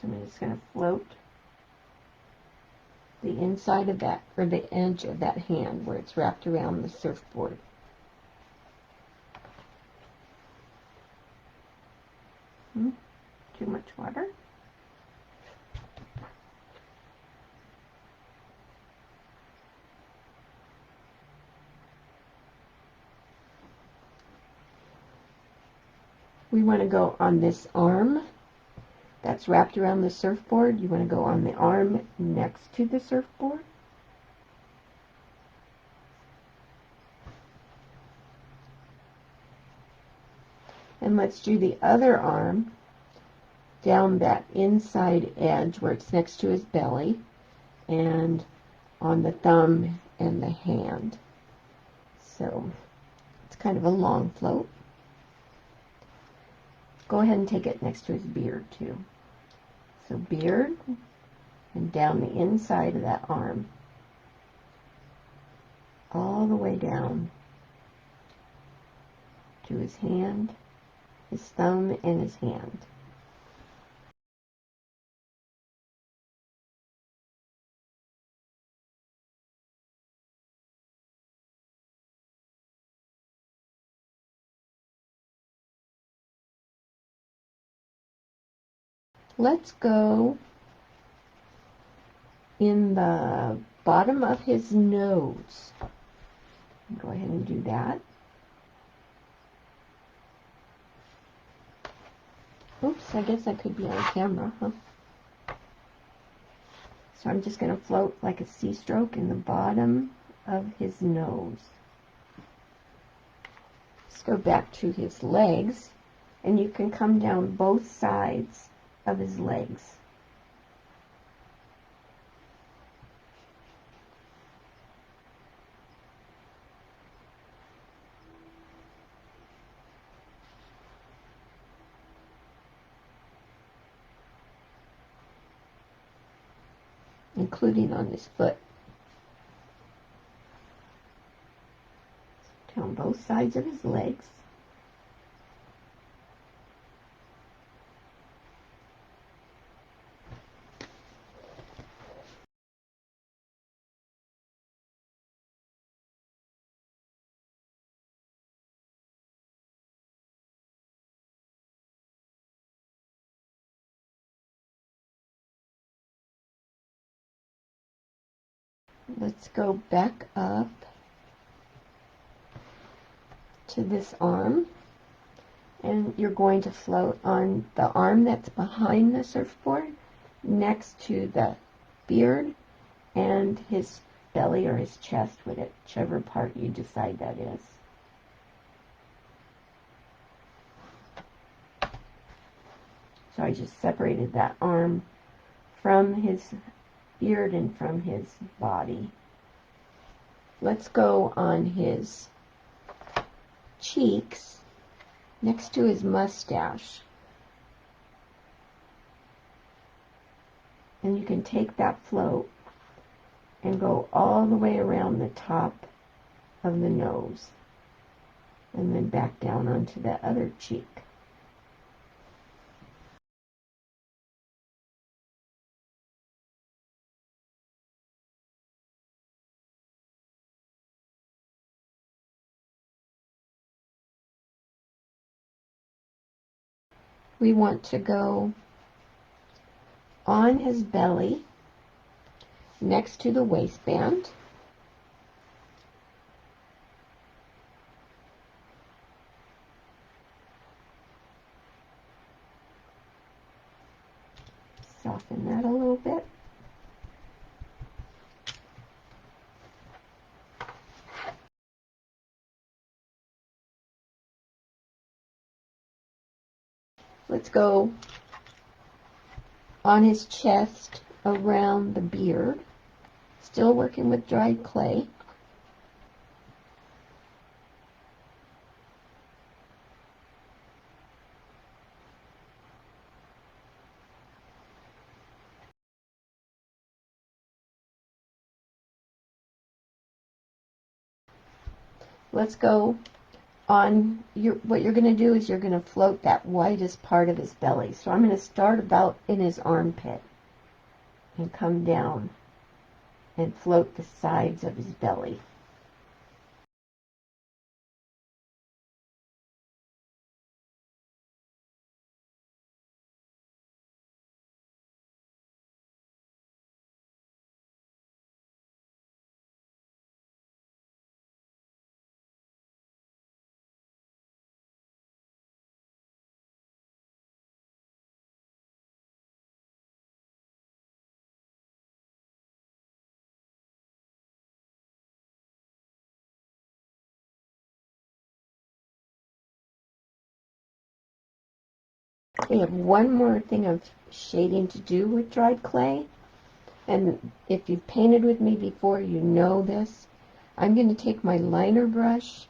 So I'm just going to float the inside of that, or the edge of that hand where it's wrapped around the surfboard. Too much water. We want to go on this arm that's wrapped around the surfboard. You want to go on the arm next to the surfboard. And let's do the other arm down that inside edge where it's next to his belly and on the thumb and the hand. So it's kind of a long float. Go ahead and take it next to his beard too. So beard and down the inside of that arm, all the way down to his hand, his thumb, and his hand. Let's go in the bottom of his nose. Go ahead and do that. Oops, I guess that could be on camera, huh? So I'm just going to float like a sea stroke in the bottom of his nose. Let's go back to his legs, and you can come down both sides of his legs. Including on his foot. Down both sides of his legs. Let's go back up to this arm, and you're going to float on the arm that's behind the surfboard next to the beard and his belly or his chest, whichever part you decide that is. So I just separated that arm from his beard and from his body. Let's go on his cheeks next to his mustache. And you can take that float and go all the way around the top of the nose and then back down onto that other cheek. We want to go on his belly next to the waistband. Soften that a little bit. Let's go on his chest around the beard. Still working with dried clay. Let's go on what you're going to do is you're going to float that widest part of his belly. So I'm going to start about in his armpit and come down and float the sides of his belly. We have one more thing of shading to do with dried clay. And if you've painted with me before, you know this. I'm going to take my liner brush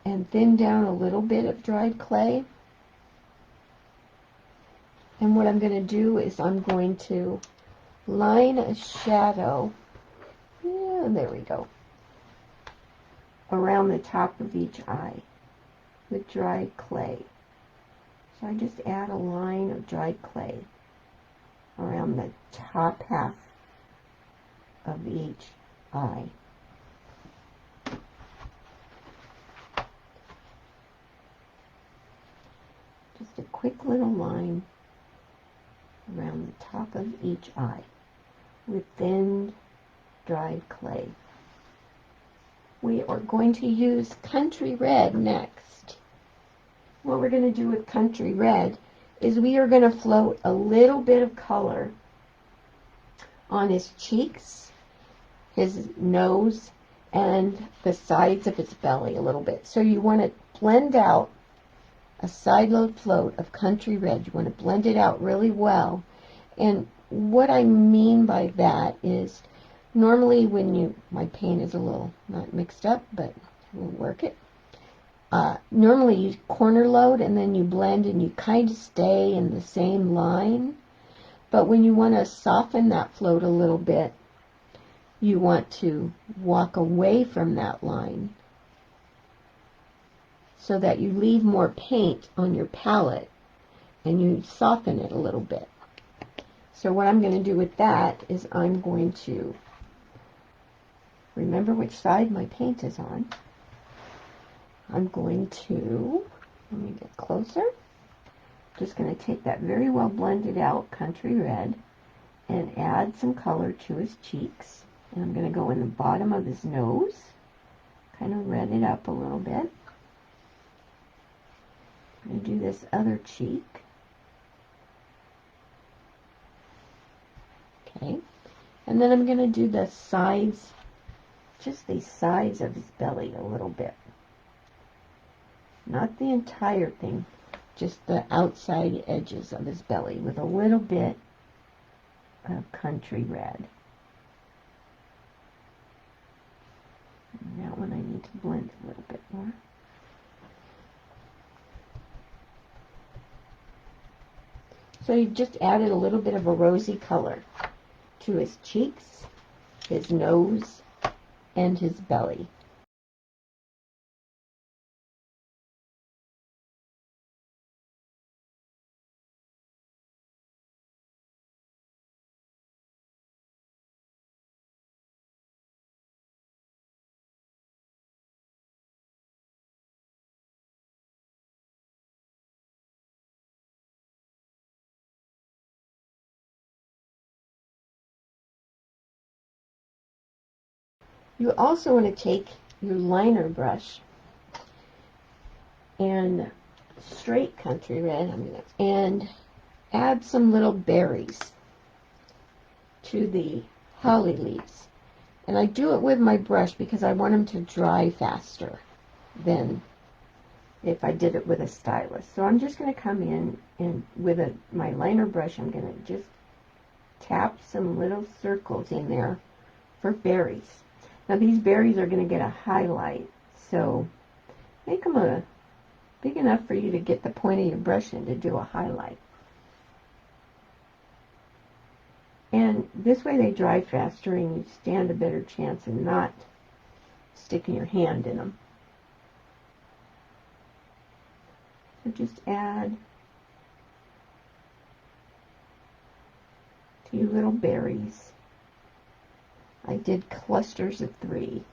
and thin down a little bit of dried clay. And what I'm going to do is I'm going to line a shadow, there we go, around the top of each eye with dried clay. So I just add a line of dried clay around the top half of each eye. Just a quick little line around the top of each eye with thinned dried clay. We are going to use Country Red next. What we're going to do with Country Red is we are going to float a little bit of color on his cheeks, his nose, and the sides of his belly a little bit. So you want to blend out a side load float of Country Red. You want to blend it out really well. And what I mean by that is normally when my paint is a little not mixed up, but we'll work it. Normally you corner load and then you blend and you kind of stay in the same line. But when you want to soften that float a little bit, you want to walk away from that line so that you leave more paint on your palette and you soften it a little bit. So what I'm going to do with that is I'm going to remember which side my paint is on. I'm going to, let me get closer, just going to take that very well blended out Country Red and add some color to his cheeks. And I'm going to go in the bottom of his nose, kind of red it up a little bit. I'm going to do this other cheek. Okay, and then I'm going to do the sides, just the sides of his belly a little bit. Not the entire thing, just the outside edges of his belly with a little bit of Country Red. And that one I need to blend a little bit more. So you've just added a little bit of a rosy color. to his cheeks, his nose, and his belly. You also want to take your liner brush and straight country red, and add some little berries to the holly leaves. And I do it with my brush because I want them to dry faster than if I did it with a stylus. So I'm just going to come in and with my liner brush, I'm going to just tap some little circles in there for berries. Now these berries are going to get a highlight, so make them big enough for you to get the point of your brush in to do a highlight. And this way they dry faster and you stand a better chance of not sticking your hand in them. So just add a few little berries. I did clusters of 3.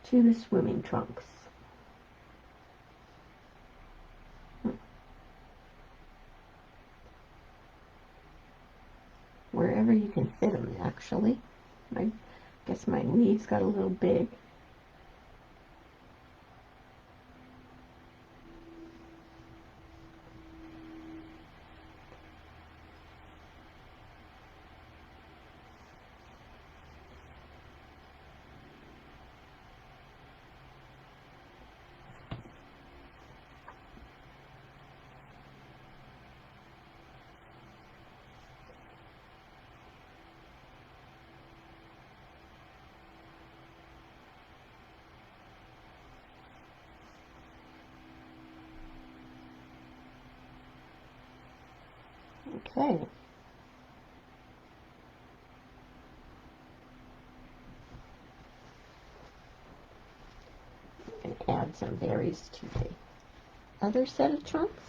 To the swimming trunks. Wherever you can fit them, actually. I guess my leaves got a little big. Okay. I'm going to add some berries to the other set of trunks.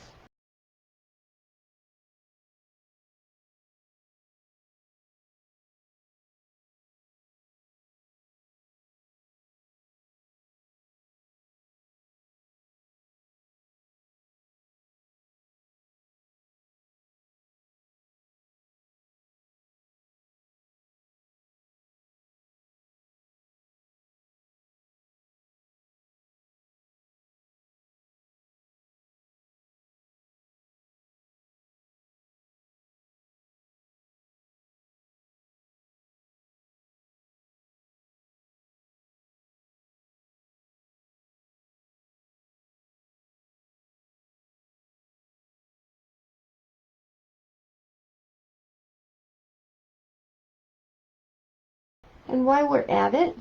And while we're at it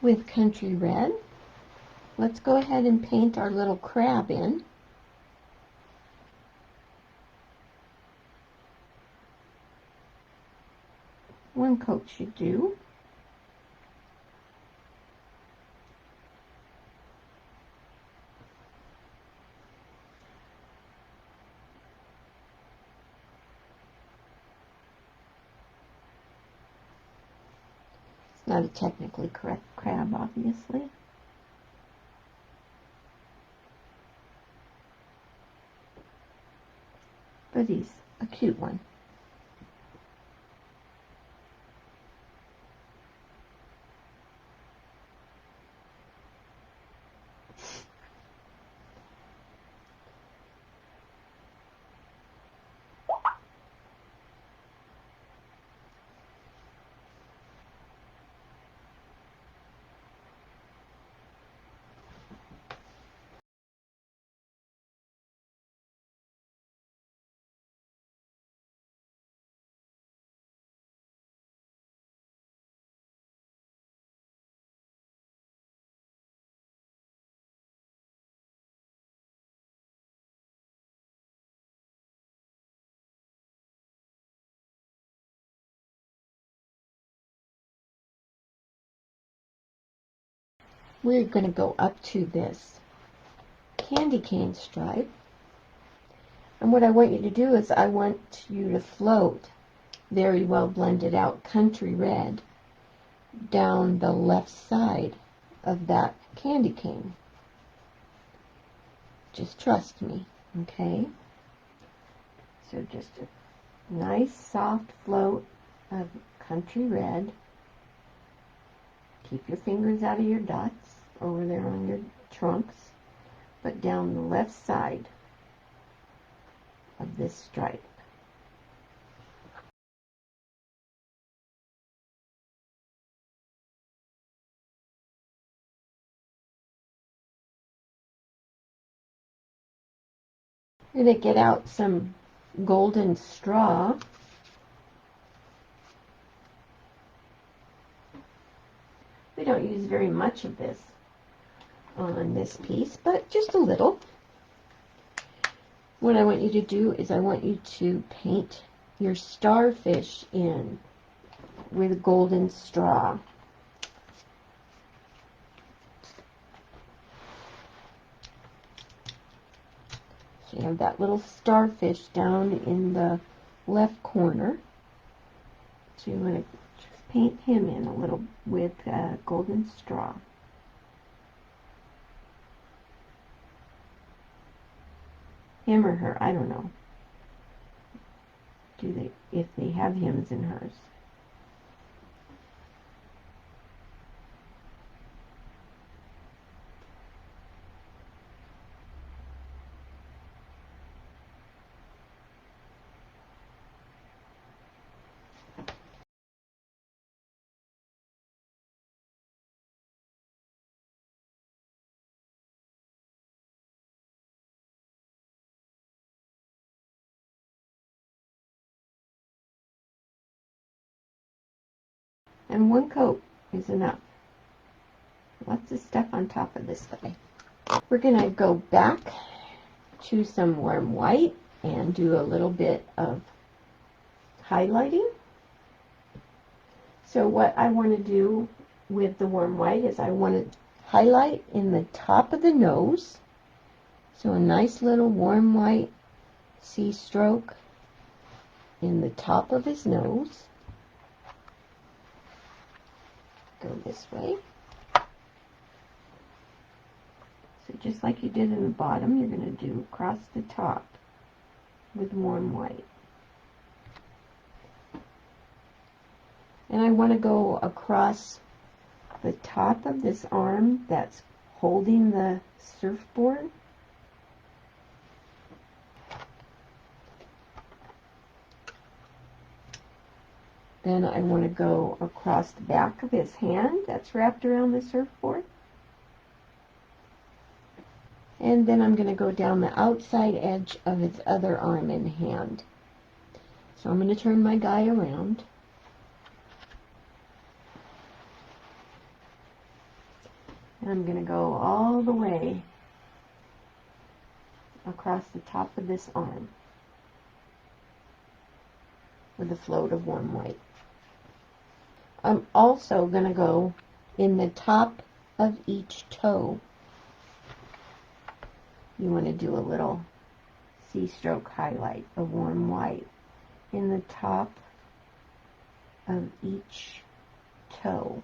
with country red, let's go ahead and paint our little crab in. One coat should do. It's not a technically correct crab, obviously. But he's a cute one. we're going to go up to this candy cane stripe. And what I want you to do is I want you to float very well blended out country red down the left side of that candy cane. Just trust me, okay? So just a nice soft float of country red. Keep your fingers out of your dots over there on your trunks, but down the left side of this stripe. We're going to get out some golden straw. We don't use very much of this on this piece, but just a little. What I want you to do is I want you to paint your starfish in with golden straw. So you have that little starfish down in the left corner. So you want to just paint him in a little with golden straw. Him or her, I don't know. If they have hims and hers. And one coat is enough. Lots of stuff on top of this guy. We're going to go back to some warm white and do a little bit of highlighting. So what I want to do with the warm white is I want to highlight in the top of the nose. So a nice little warm white C stroke in the top of his nose. Go this way. So just like you did in the bottom, you're going to do across the top with warm white. And I want to go across the top of this arm that's holding the surfboard. Then I want to go across the back of his hand that's wrapped around the surfboard. And then I'm going to go down the outside edge of his other arm and hand. So I'm going to turn my guy around. And I'm going to go all the way across the top of this arm with a float of warm white. I'm also going to go in the top of each toe. You want to do a little C-stroke highlight of warm white in the top of each toe.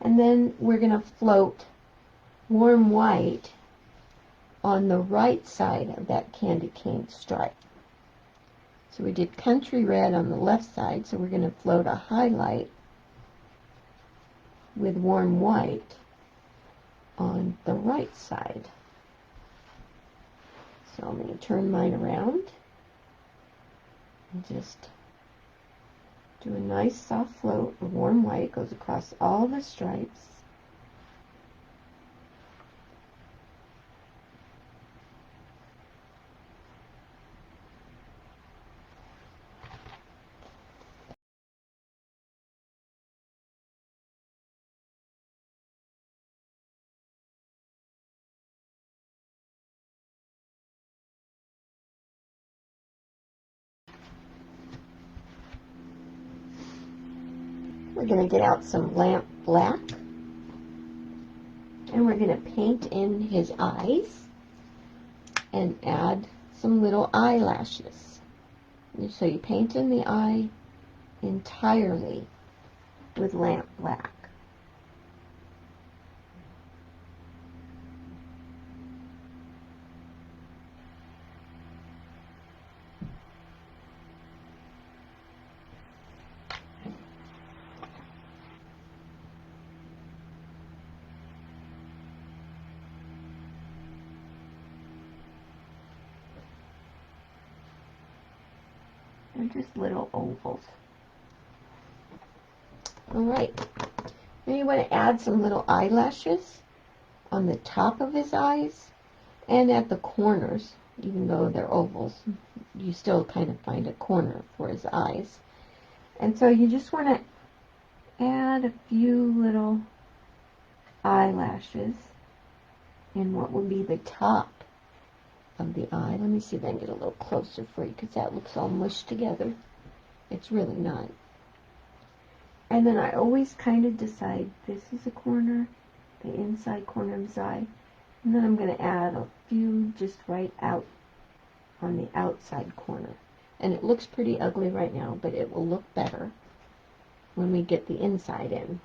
And then we're going to float warm white on the right side of that candy cane stripe. So we did country red on the left side, so we're going to float a highlight with warm white on the right side. So I'm going to turn mine around and just do a nice soft float of warm white. Goes across all the stripes. We're going to get out some lamp black, and we're going to paint in his eyes and add some little eyelashes. So you paint in the eye entirely with lamp black. They're just little ovals. Alright, now you want to add some little eyelashes on the top of his eyes and at the corners. Even though they're ovals, you still kind of find a corner for his eyes. And so you just want to add a few little eyelashes in what would be the top of the eye. Let me see if I can get a little closer for you, because that looks all mushed together. It's really not. And then I always kind of decide this is a corner, the inside corner of his eye, and then I'm going to add a few just right out on the outside corner. And it looks pretty ugly right now, but it will look better when we get the inside in.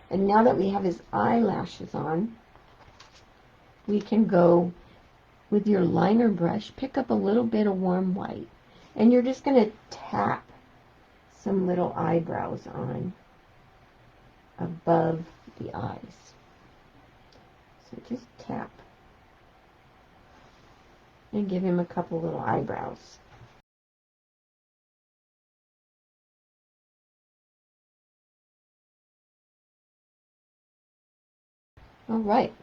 And now that we have his eyelashes on, we can go with your liner brush, pick up a little bit of warm white, and you're just going to tap some little eyebrows on above the eyes. So just tap and give him a couple little eyebrows. All right.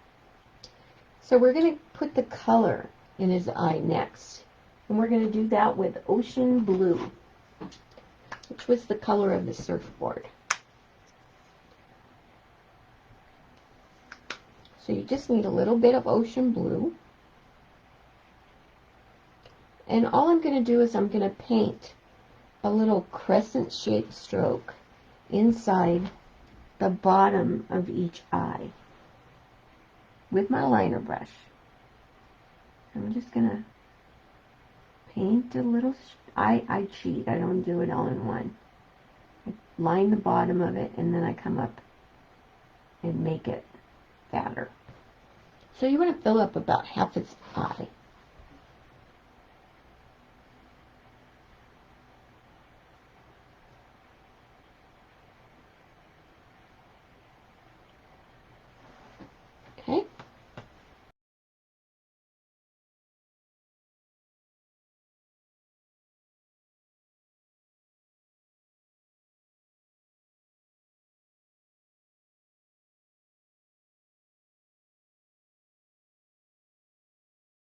So we're going to put the color in his eye next. And we're going to do that with ocean blue, which was the color of the surfboard. So you just need a little bit of ocean blue. And all I'm going to do is I'm going to paint a little crescent-shaped stroke inside the bottom of each eye with my liner brush. I'm just going to paint a little, I cheat, I don't do it all in one. I line the bottom of it and then I come up and make it fatter. So you want to fill up about half its eye. Okay.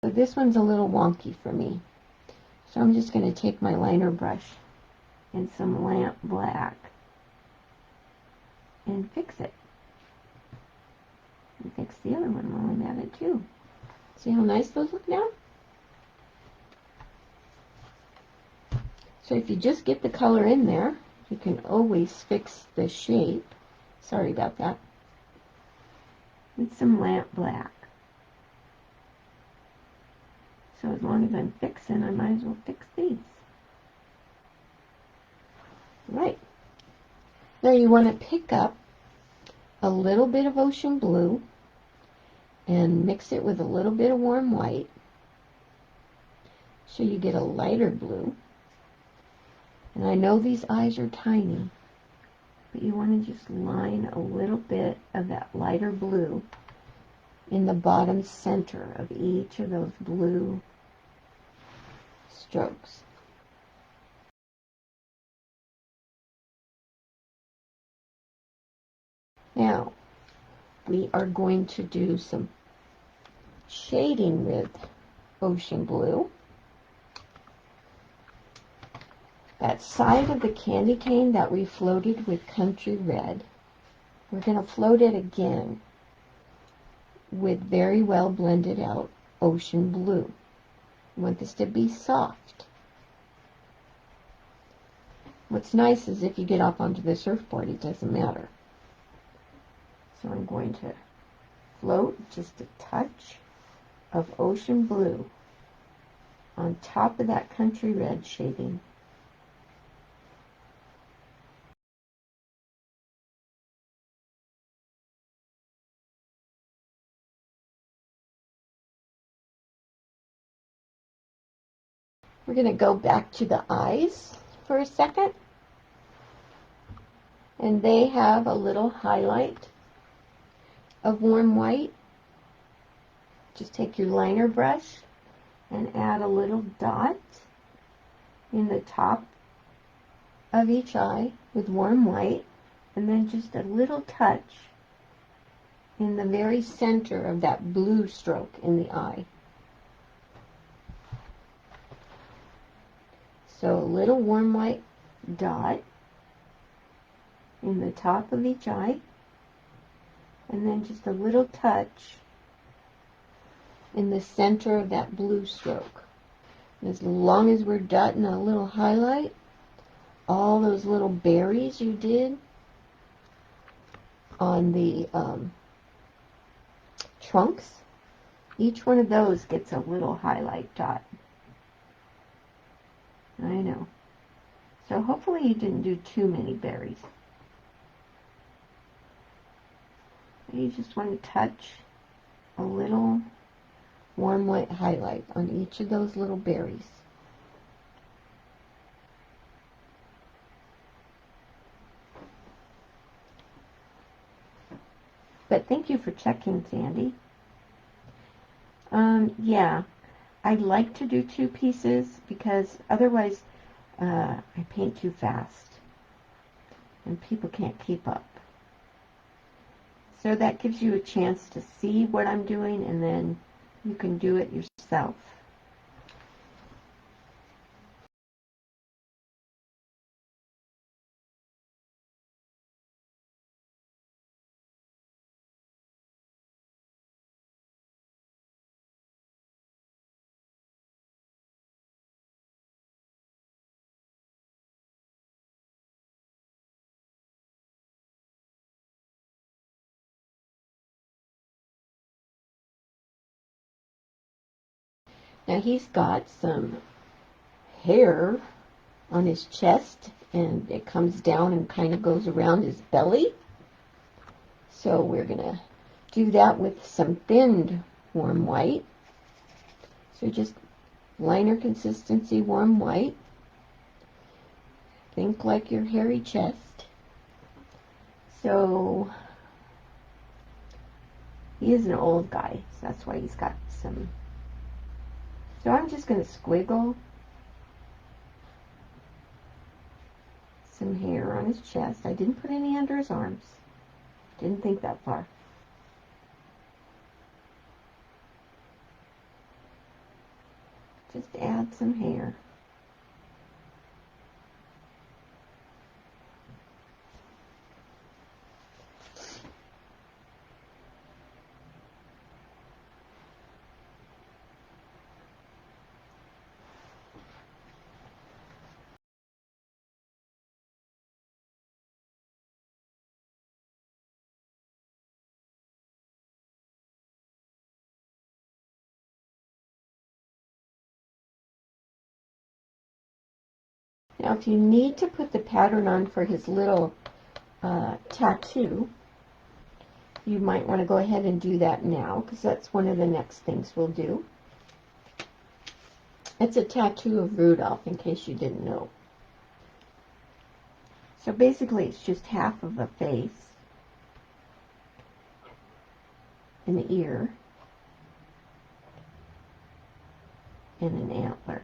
So this one's a little wonky for me. So I'm just going to take my liner brush and some lamp black and fix it. And fix the other one while I'm at it too. See how nice those look now? So if you just get the color in there, you can always fix the shape. Sorry about that. With some lamp black. So as long as I'm fixing, I might as well fix these. Right. Now you want to pick up a little bit of ocean blue and mix it with a little bit of warm white so you get a lighter blue. And I know these eyes are tiny, but you want to just line a little bit of that lighter blue in the bottom center of each of those blue strokes. Now, we are going to do some shading with ocean blue. That side of the candy cane that we floated with country red, we're going to float it again with very well blended out ocean blue. We want this to be soft. What's nice is if you get up onto the surfboard, it doesn't matter. So I'm going to float just a touch of ocean blue on top of that country red shading. We're going to go back to the eyes for a second. And they have a little highlight of warm white. Just take your liner brush and add a little dot in the top of each eye with warm white, and then just a little touch in the very center of that blue stroke in the eye. So a little warm white dot in the top of each eye, and then just a little touch in the center of that blue stroke. And as long as we're dotting a little highlight, all those little berries you did on the trunks, each one of those gets a little highlight dot. I know. So hopefully you didn't do too many berries. You just want to touch a little warm white highlight on each of those little berries. But thank you for checking, Sandy. Yeah, I like to do 2 pieces because otherwise I paint too fast and people can't keep up. So that gives you a chance to see what I'm doing, and then you can do it yourself. Now he's got some hair on his chest, and it comes down and kind of goes around his belly. So we're going to do that with some thinned warm white. So just liner consistency warm white. Think like your hairy chest. So he is an old guy, so that's why he's got some. So I'm just going to squiggle some hair on his chest. I didn't put any under his arms. Didn't think that far. Just add some hair. Now if you need to put the pattern on for his little tattoo, you might want to go ahead and do that now, because that's one of the next things we'll do. It's a tattoo of Rudolph, in case you didn't know. So basically it's just half of a face, an ear, and an antler.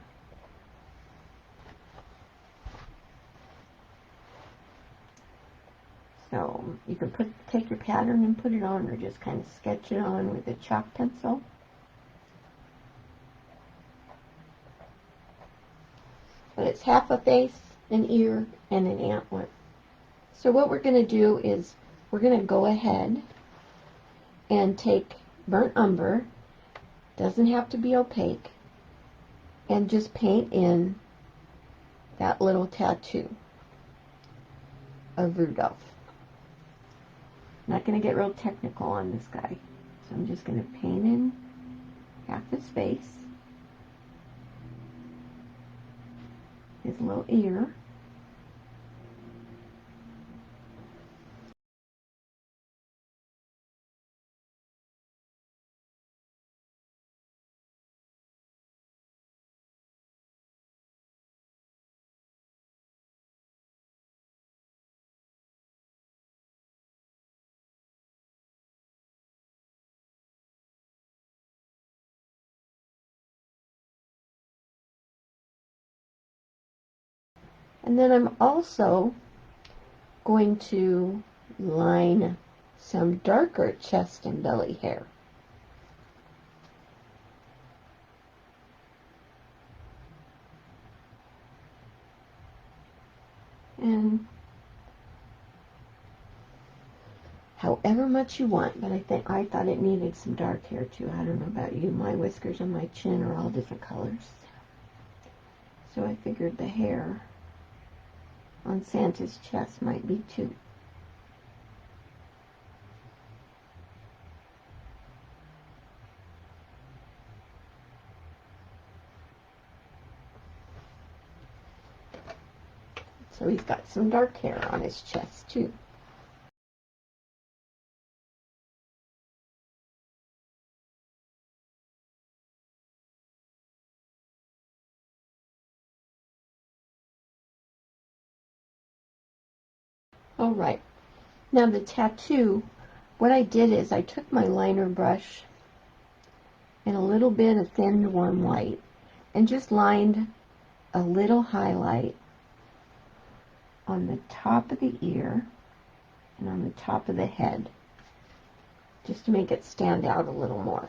So you can take your pattern and put it on, or just kind of sketch it on with a chalk pencil. But it's half a face, an ear, and an antler. So what we're going to do is we're going to go ahead and take burnt umber, doesn't have to be opaque, and just paint in that little tattoo of Rudolph. I'm not going to get real technical on this guy, so I'm just going to paint in half his face, his little ear, and then I'm also going to line some darker chest and belly hair. And however much you want, but I thought it needed some dark hair too. I don't know about you. My whiskers and my chin are all different colors. So I figured the hair on Santa's chest might be too. So he's got some dark hair on his chest too. All right, now the tattoo, what I did is I took my liner brush and a little bit of thin warm white and just lined a little highlight on the top of the ear and on the top of the head, just to make it stand out a little more.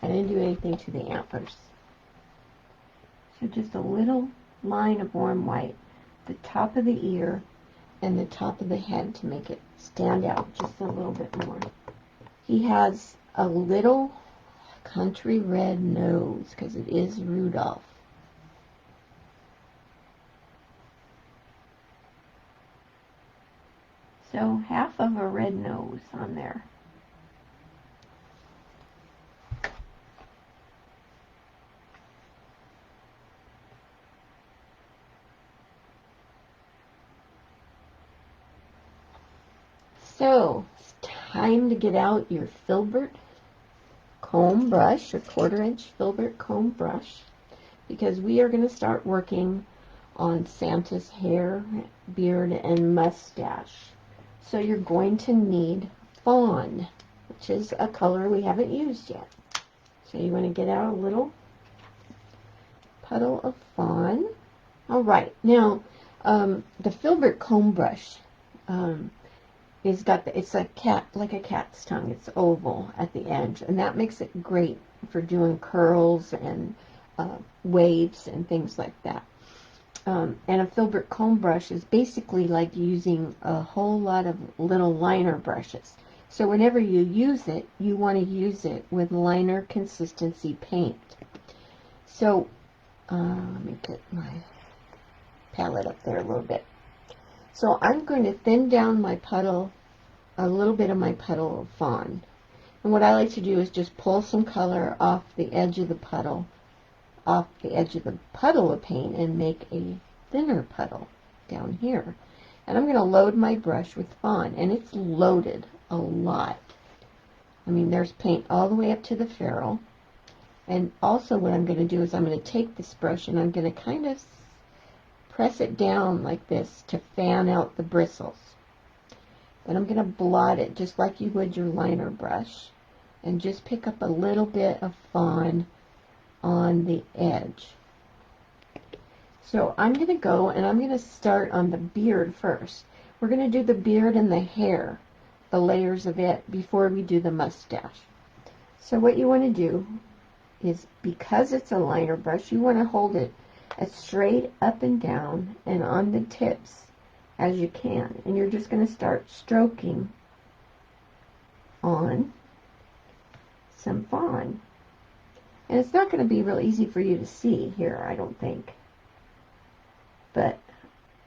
I didn't do anything to the antlers. So just a little line of warm white, the top of the ear and the top of the head, to make it stand out just a little bit more. He has a little country red nose because it is Rudolph. So half of a red nose on there. So it's time to get out your Filbert comb brush, your 1/4-inch Filbert comb brush, because we are going to start working on Santa's hair, beard, and mustache. So you're going to need fawn, which is a color we haven't used yet. So you want to get out a little puddle of fawn. All right, now the Filbert comb brush it's a cat, like a cat's tongue. It's oval at the edge, and that makes it great for doing curls and waves and things like that. And a Filbert comb brush is basically like using a whole lot of little liner brushes. So whenever you use it, you want to use it with liner consistency paint. So let me get my palette up there a little bit. So I'm going to thin down my puddle, a little bit of my puddle of fawn. And what I like to do is just pull some color off the edge of the puddle, of paint, and make a thinner puddle down here. And I'm going to load my brush with fawn, and it's loaded a lot. I mean, there's paint all the way up to the ferrule. And also what I'm going to do is I'm going to take this brush and I'm going to kind of press it down like this to fan out the bristles. Then I'm going to blot it just like you would your liner brush, and just pick up a little bit of fawn on the edge. So I'm going to go and I'm going to start on the beard first. We're going to do the beard and the hair, the layers of it, before we do the mustache. So what you want to do is, because it's a liner brush, you want to hold it as straight up and down and on the tips as you can. And you're just going to start stroking on some fawn. And it's not going to be real easy for you to see here, I don't think. But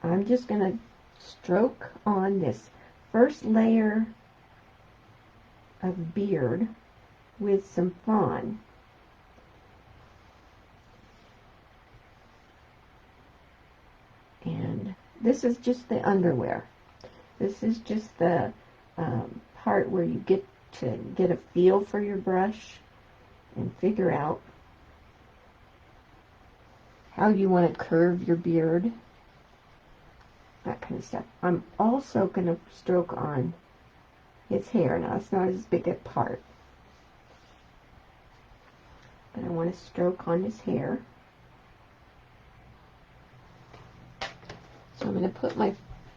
I'm just going to stroke on this first layer of beard with some fawn. And this is just the underwear. This is just the part where you get to get a feel for your brush and figure out how you want to curve your beard, that kind of stuff. I'm also going to stroke on his hair. Now, it's not as big a part, but I want to stroke on his hair. So I'm going to put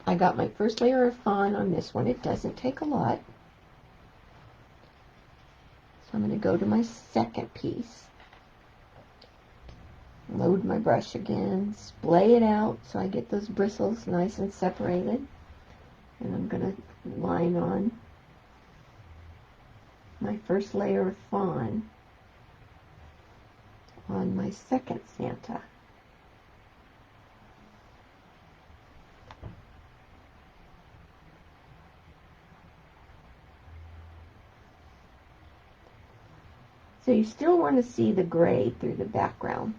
I got my first layer of fawn on this one. It doesn't take a lot. So I'm going to go to my second piece. Load my brush again, splay it out so I get those bristles nice and separated. And I'm going to line on my first layer of fawn on my second Santa. So you still want to see the gray through the background.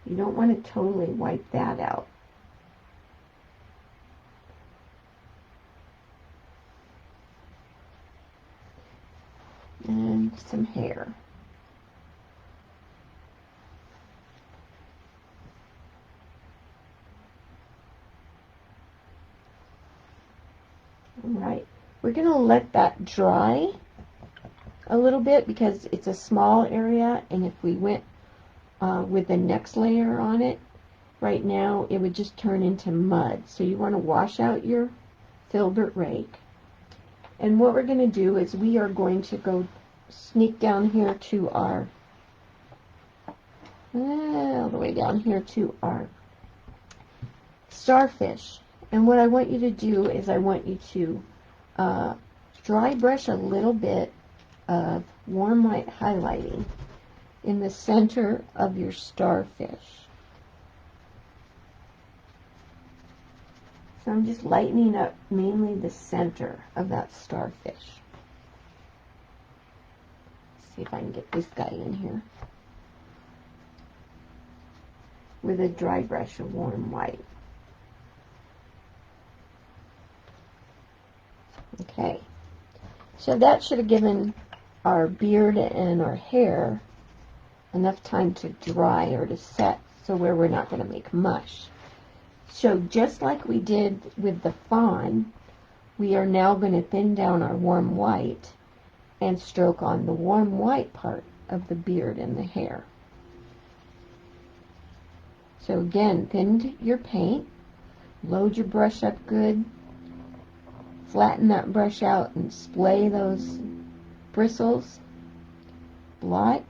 You don't want to totally wipe that out. And some hair. All right, we're going to let that dry a little bit because it's a small area, and if we went with the next layer on it right now, it would just turn into mud. So you want to wash out your Filbert rake. And what we're going to do is we are going to go sneak down here to our, all the way down here to our Starfish. And what I want you to do is I want you to dry brush a little bit of warm white highlighting in the center of your Starfish. So I'm just lightening up mainly the center of that Starfish. Let's see if I can get this guy in here with a dry brush of warm white. Okay, so that should have given our beard and our hair enough time to dry or to set, so where we're not going to make mush. So just like we did with the fawn, we are now going to thin down our warm white and stroke on the warm white part of the beard and the hair. So again, thin your paint, load your brush up good, flatten that brush out and splay those bristles, blot.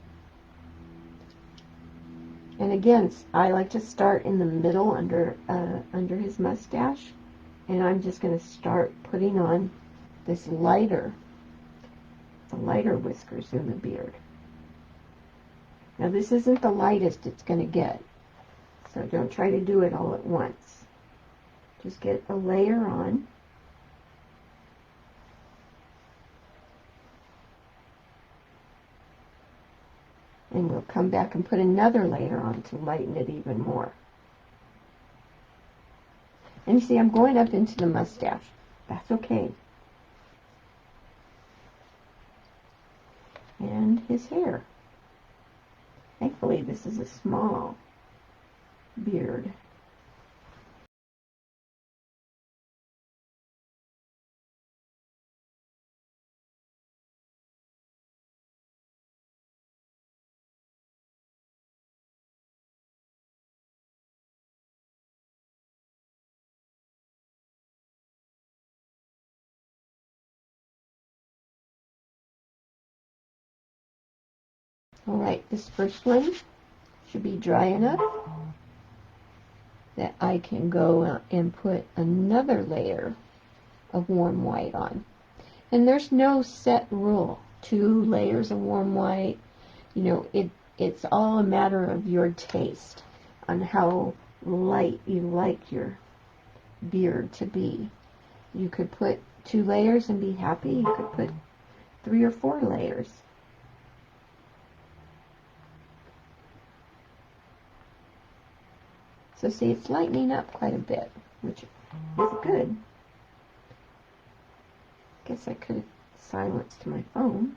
And again, I like to start in the middle under his mustache, and I'm just going to start putting on this the lighter whiskers in the beard. Now this isn't the lightest it's going to get, so don't try to do it all at once. Just get a layer on. And we'll come back and put another layer on to lighten it even more. And you see, I'm going up into the mustache. That's okay. And his hair. Thankfully, this is a small beard. Alright, this first one should be dry enough that I can go and put another layer of warm white on. And there's no set rule. 2 layers of warm white. You know, it's all a matter of your taste on how light you like your beard to be. You could put 2 layers and be happy. You could put 3 or 4 layers. So see, it's lightening up quite a bit, which is good. Guess I could have silenced my phone.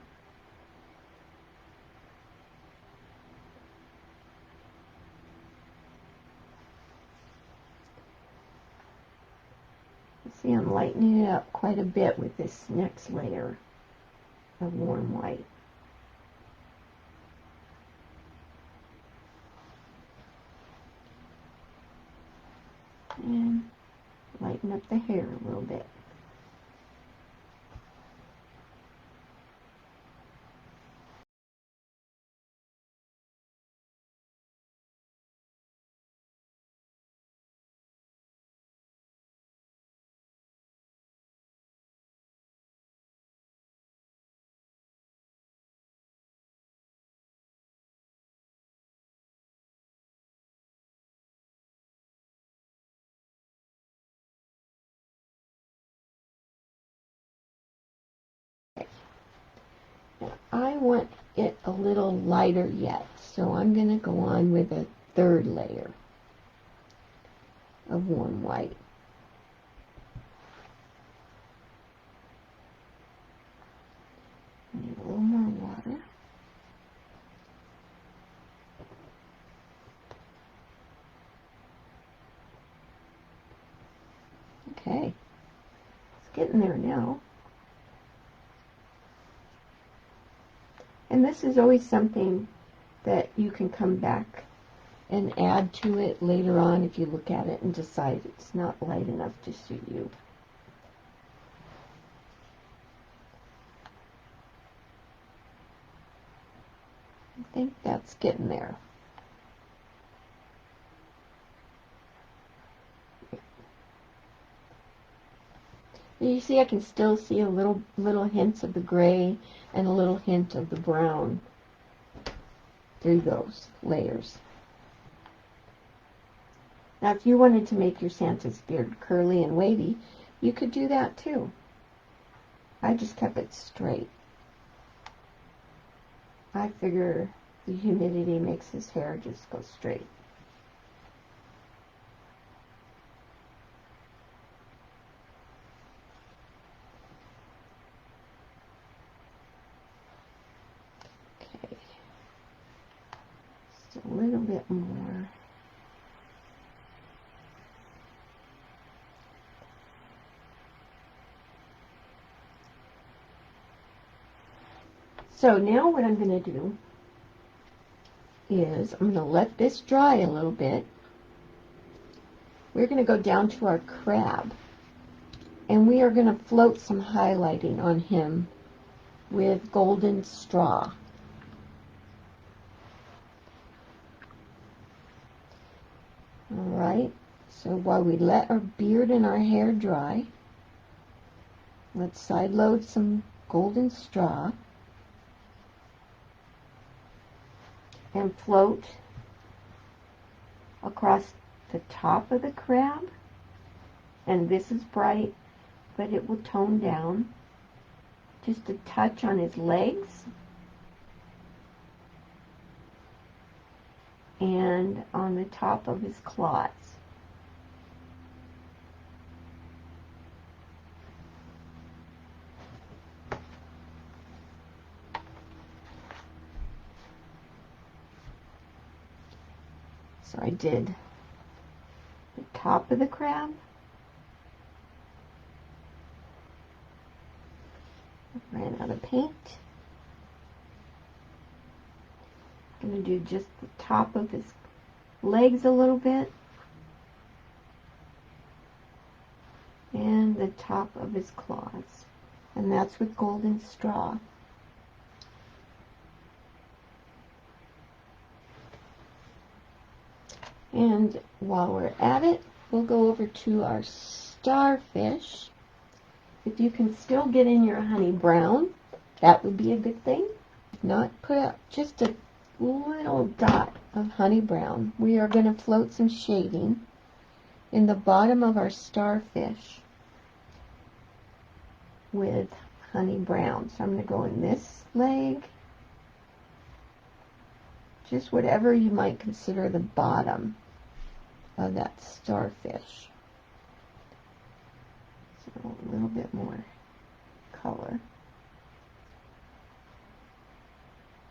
See, I'm lightening it up quite a bit with this next layer of warm white. And lighten up the hair a little bit. I want it a little lighter yet, so I'm going to go on with a 3rd layer of warm white. Need a little more water. Okay, it's getting there now. And this is always something that you can come back and add to it later on if you look at it and decide it's not light enough to suit you. I think that's getting there. You see, I can still see a little hints of the gray and a little hint of the brown through those layers. Now, if you wanted to make your Santa's beard curly and wavy, you could do that too. I just kept it straight. I figure the humidity makes his hair just go straight. Okay, just a little bit more. So now what I'm going to do is I'm going to let this dry a little bit. We're going to go down to our crab, and we are going to float some highlighting on him with golden straw. Alright, so while we let our beard and our hair dry, let's side load some golden straw and float across the top of the crab. And this is bright, but it will tone down. Just a touch on his legs and on the top of his claws. So I did the top of the crab, ran out of paint. I'm going to do just the top of his legs a little bit, and the top of his claws, and that's with golden straw. And while we're at it, we'll go over to our starfish. If you can still get in your honey brown, that would be a good thing. If not, put up just a little dot of honey brown. We are going to float some shading in the bottom of our starfish with honey brown. So I'm going to go in this leg, just whatever you might consider the bottom of that starfish. So a little bit more color.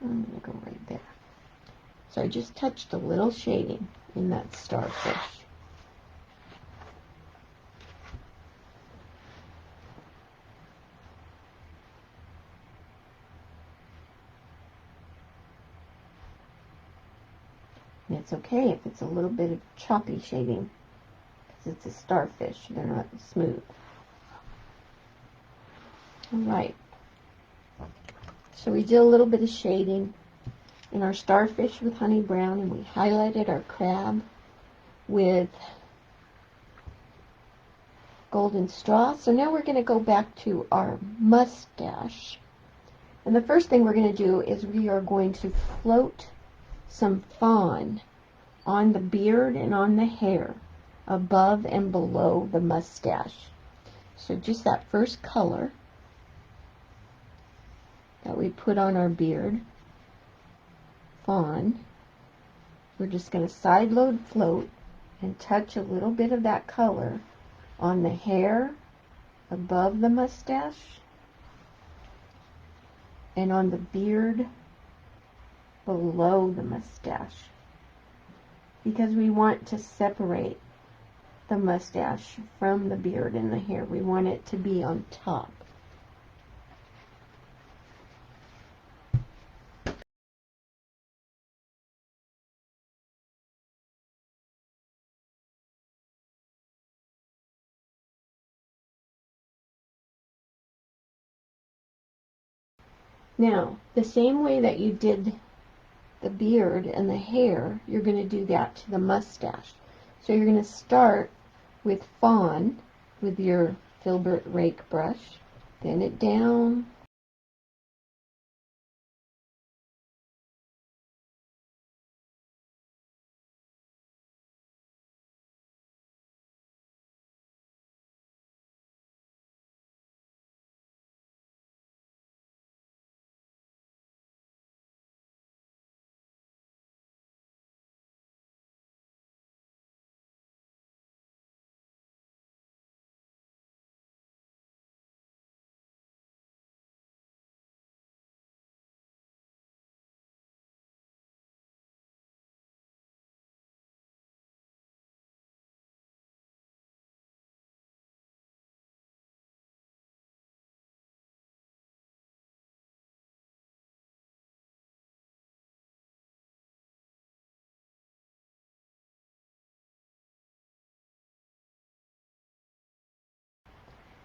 I'm going to go right there. So I just touched a little shading in that starfish. And it's okay if it's a little bit of choppy shading, because it's a starfish. They're not smooth. Alright. So we did a little bit of shading in our starfish with honey brown, and we highlighted our crab with golden straw. So now we're going to go back to our mustache. And the first thing we're going to do is we are going to float some fawn on the beard and on the hair, above and below the mustache. So just that first color that we put on our beard, fawn, we're just going to side load float and touch a little bit of that color on the hair above the mustache and on the beard below the mustache, because we want to separate the mustache from the beard and the hair. We want it to be on top. Now, the same way that you did the beard and the hair, you're going to do that to the mustache. So you're going to start with fawn with your Filbert rake brush, thin it down,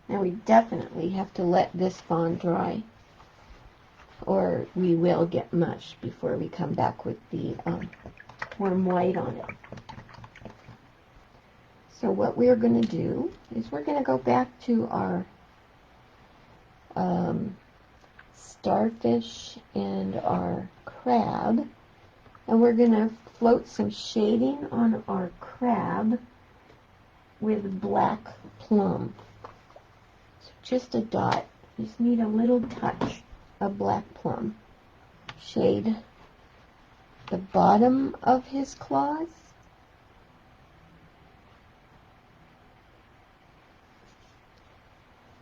Now we definitely have to let this fawn dry, or we will get mush before we come back with the warm white on it. So what we're going to do is we're going to go back to our starfish and our crab, and we're going to float some shading on our crab with black plum. Just a dot. Just need a little touch of black plum. Shade the bottom of his claws.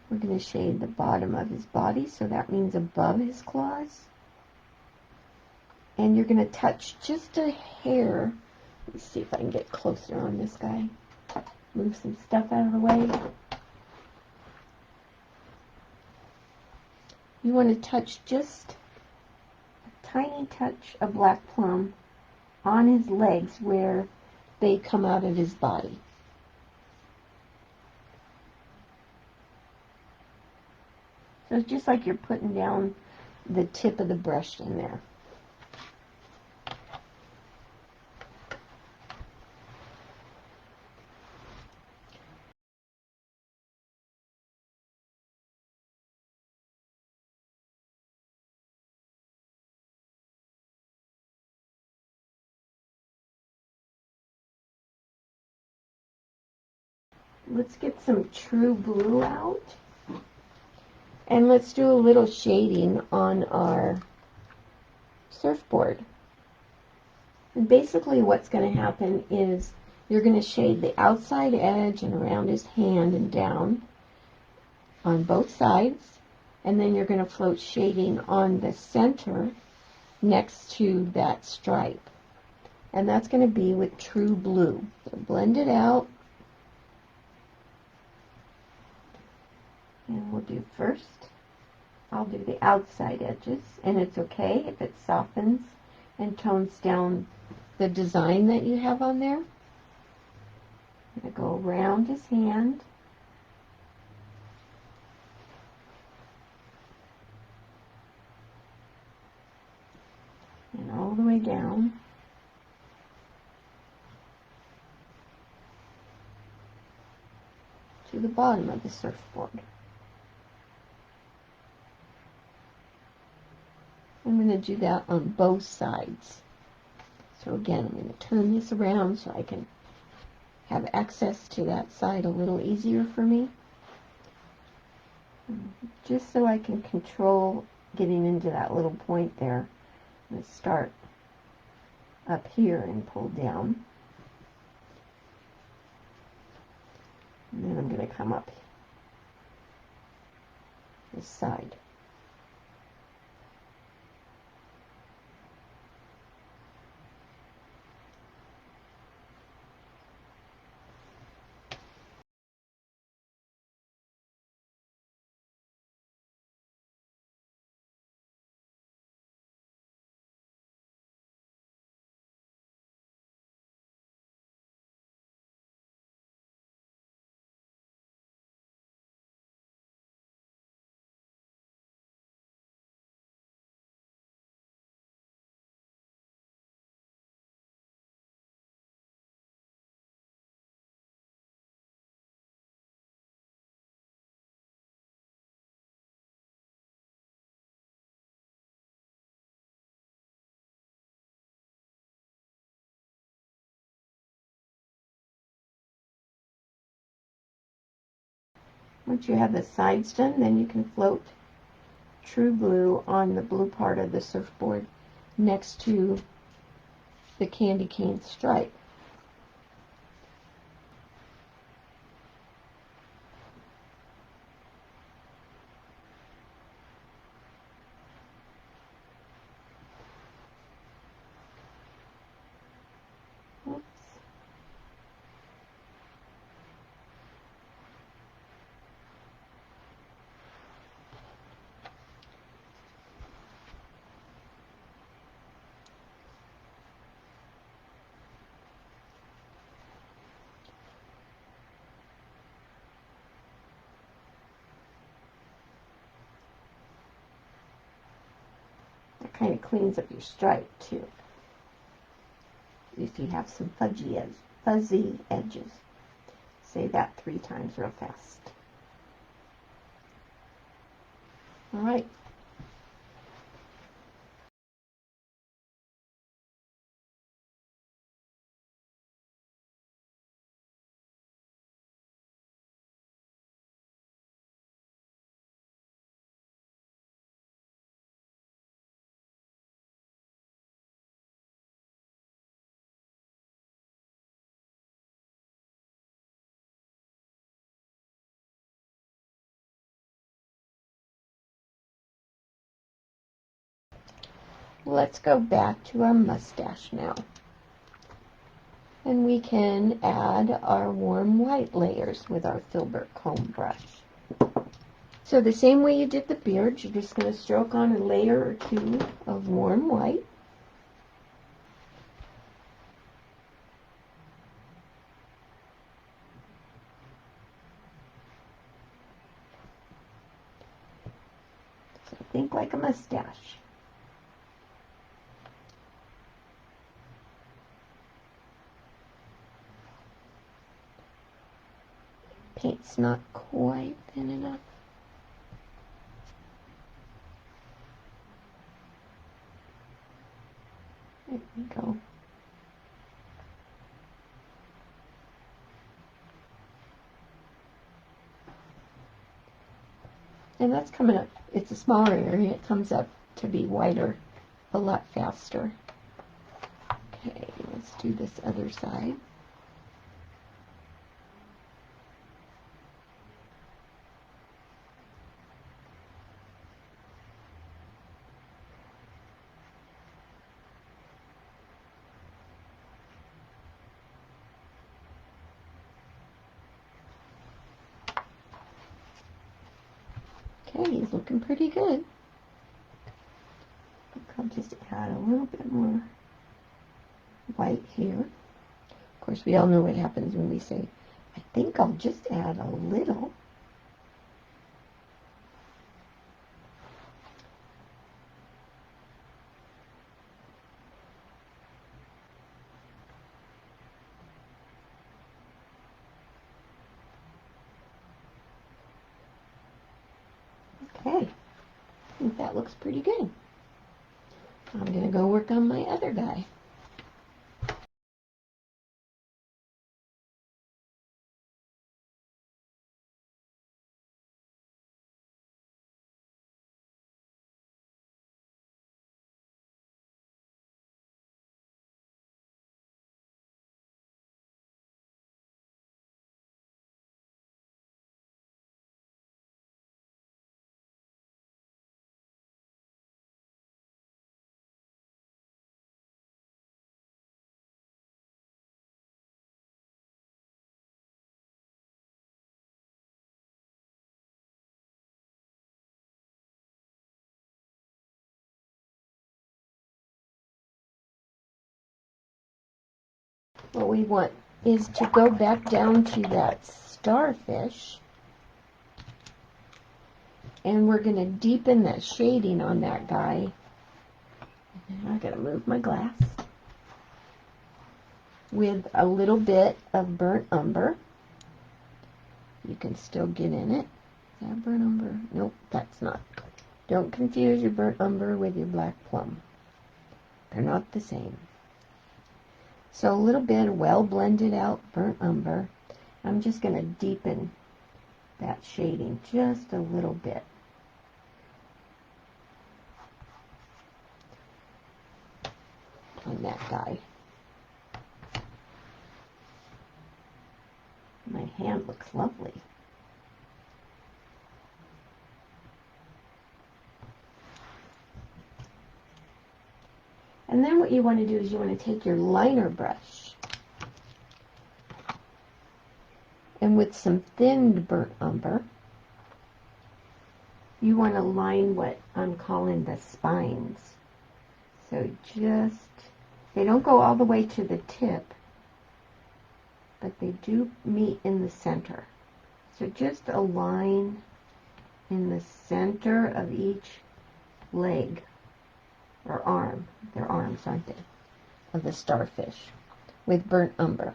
We're going to shade the bottom of his body, so that means above his claws. And you're going to touch just a hair Let me see if I can get closer on this guy. Move some stuff out of the way. You want to touch just a tiny touch of black plum on his legs where they come out of his body. So it's just like you're putting down the tip of the brush in there. Let's get some true blue out. And let's do a little shading on our surfboard. And basically what's going to happen is you're going to shade the outside edge and around his hand and down on both sides. And then you're going to float shading on the center next to that stripe. And that's going to be with true blue. So blend it out. And we'll do first, I'll do the outside edges, and it's okay if it softens and tones down the design that you have on there. I'm going to go around his hand. And all the way down. To the bottom of the surfboard. I'm going to do that on both sides. So again, I'm going to turn this around so I can have access to that side a little easier for me. Just so I can control getting into that little point there. I'm going to start up here and pull down. And then I'm going to come up this side. Once you have the sides done, then you can float true blue on the blue part of the surfboard next to the candy cane stripe. Oops. That kind of cleans up your stripe too. If you have some fuzzy edges. Say that 3 times real fast. All right. Let's go back to our mustache now. And we can add our warm white layers with our Filbert comb brush. So the same way you did the beard, you're just going to stroke on a layer or two of warm white. So think like a mustache. Paint's not quite thin enough. There we go. And that's coming up. It's a smaller area. It comes up to be whiter a lot faster. Okay, let's do this other side. Okay, he's looking pretty good. I'll just add a little bit more white here. Of course, we all know what happens when we say, I think I'll just add a little. Okay, I think that looks pretty good. I'm going to go work on my other guy. What we want is to go back down to that starfish, and we're going to deepen that shading on that guy. I gotta move my glass. With a little bit of burnt umber. You can still get in it. Is that burnt umber? Nope, that's not. Don't confuse your burnt umber with your black plum. They're not the same. So a little bit of well blended out burnt umber. I'm just going to deepen that shading just a little bit. On that guy. My hand looks lovely. And then what you want to do is you want to take your liner brush and with some thinned burnt umber, you want to line what I'm calling the spines. So just, they don't go all the way to the tip, but they do meet in the center. So just a line in the center of each leg or arm. They're arms, aren't they? Of the starfish with burnt umber.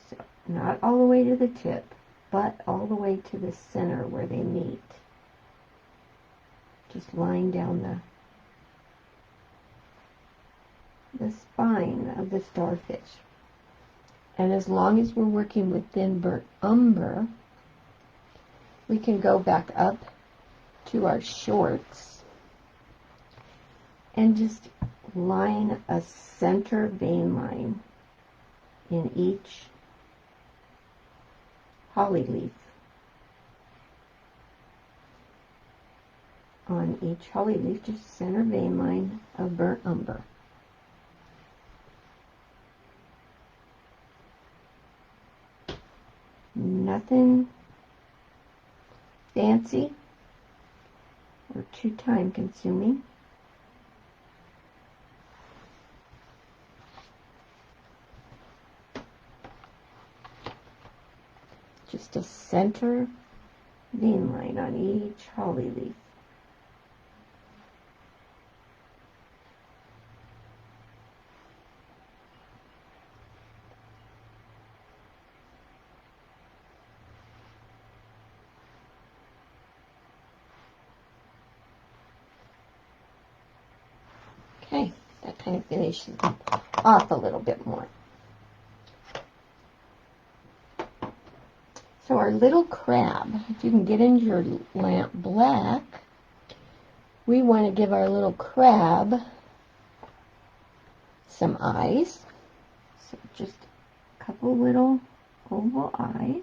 So not all the way to the tip, but all the way to the center where they meet. Just line down the spine of the starfish. And as long as we're working with thin burnt umber, we can go back up to our shorts and just line a center vein line in each holly leaf. On each holly leaf, just center vein line of burnt umber. Nothing fancy or too time consuming. Just a center vein line on each holly leaf. Okay, that kind of finishes off a little bit more. So our little crab, if you can get into your lamp black, we want to give our little crab some eyes. So just a couple little oval eyes.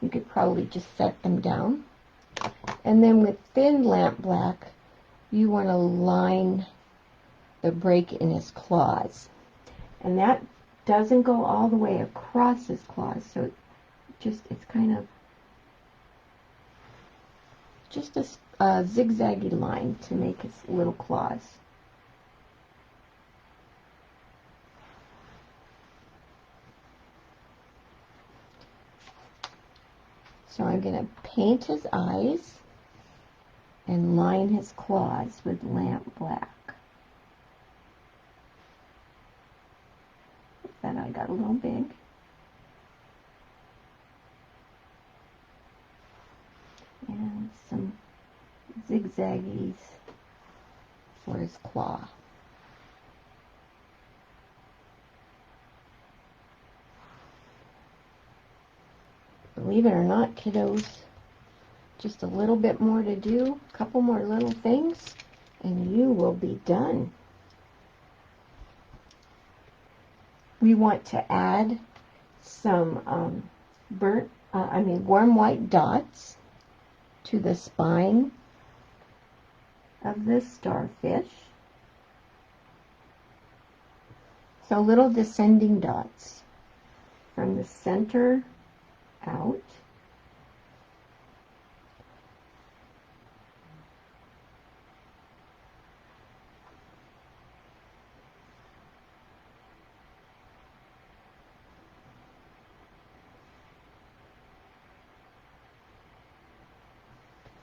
You could probably just set them down. And then with thin lamp black, you want to line the break in his claws. And that doesn't go all the way across his claws, so it's kind of just a zigzaggy line to make his little claws. So I'm going to paint his eyes and line his claws with lamp black. Then I got a little big. And some zigzaggies for his claw. Believe it or not, kiddos, just a little bit more to do, a couple more little things, and you will be done. We want to add some warm white dots to the spine of this starfish. So little descending dots from the center out.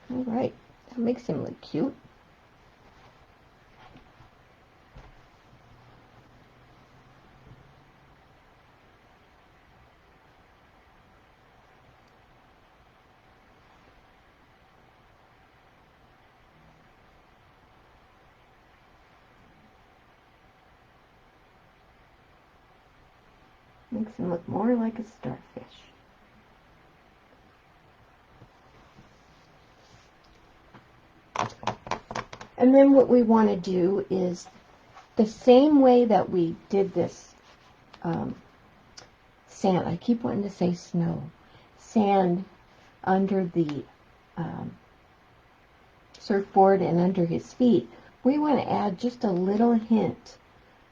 All right, that makes him look cute. Makes him look more like a starfish. And then what we want to do is the same way that we did this sand. I keep wanting to say snow. Sand under the surfboard and under his feet. We want to add just a little hint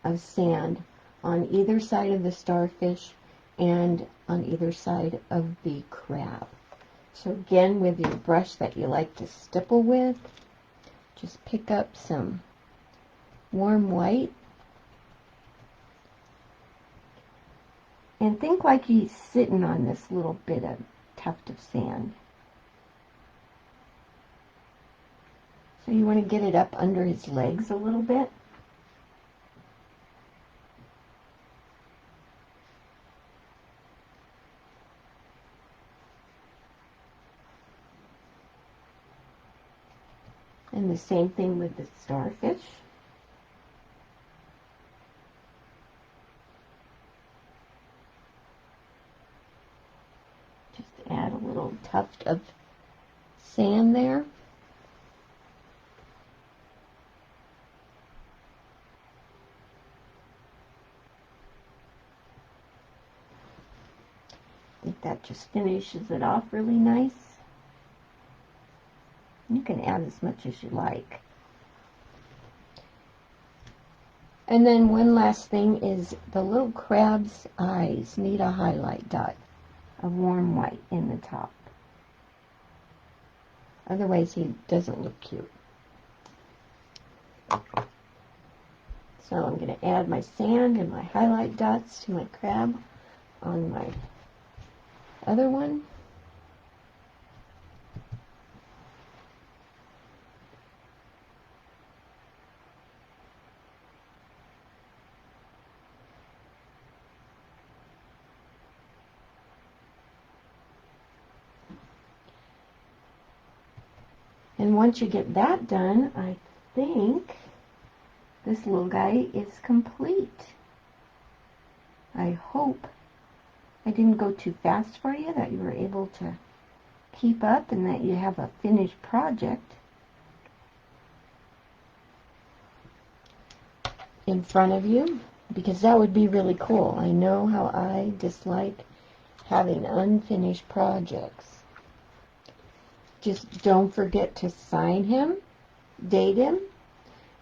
of sand on either side of the starfish and on either side of the crab. So again, with your brush that you like to stipple with, just pick up some warm white and think like he's sitting on this little bit of tuft of sand. So you want to get it up under his legs a little bit. And the same thing with the starfish. Just add a little tuft of sand there. I think that just finishes it off really nice. You can add as much as you like. And then one last thing is the little crab's eyes need a highlight dot, a warm white in the top. Otherwise he doesn't look cute. So I'm going to add my sand and my highlight dots to my crab on my other one. And once you get that done, I think this little guy is complete. I hope I didn't go too fast for you, that you were able to keep up and that you have a finished project in front of you, because that would be really cool. I know how I dislike having unfinished projects. Just don't forget to sign him, date him,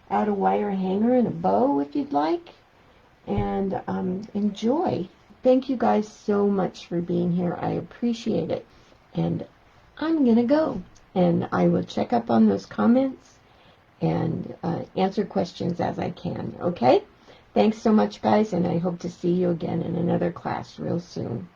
add a wire hanger and a bow if you'd like, and enjoy. Thank you guys so much for being here. I appreciate it. And I'm going to go. And I will check up on those comments and answer questions as I can. Okay? Thanks so much, guys, and I hope to see you again in another class real soon.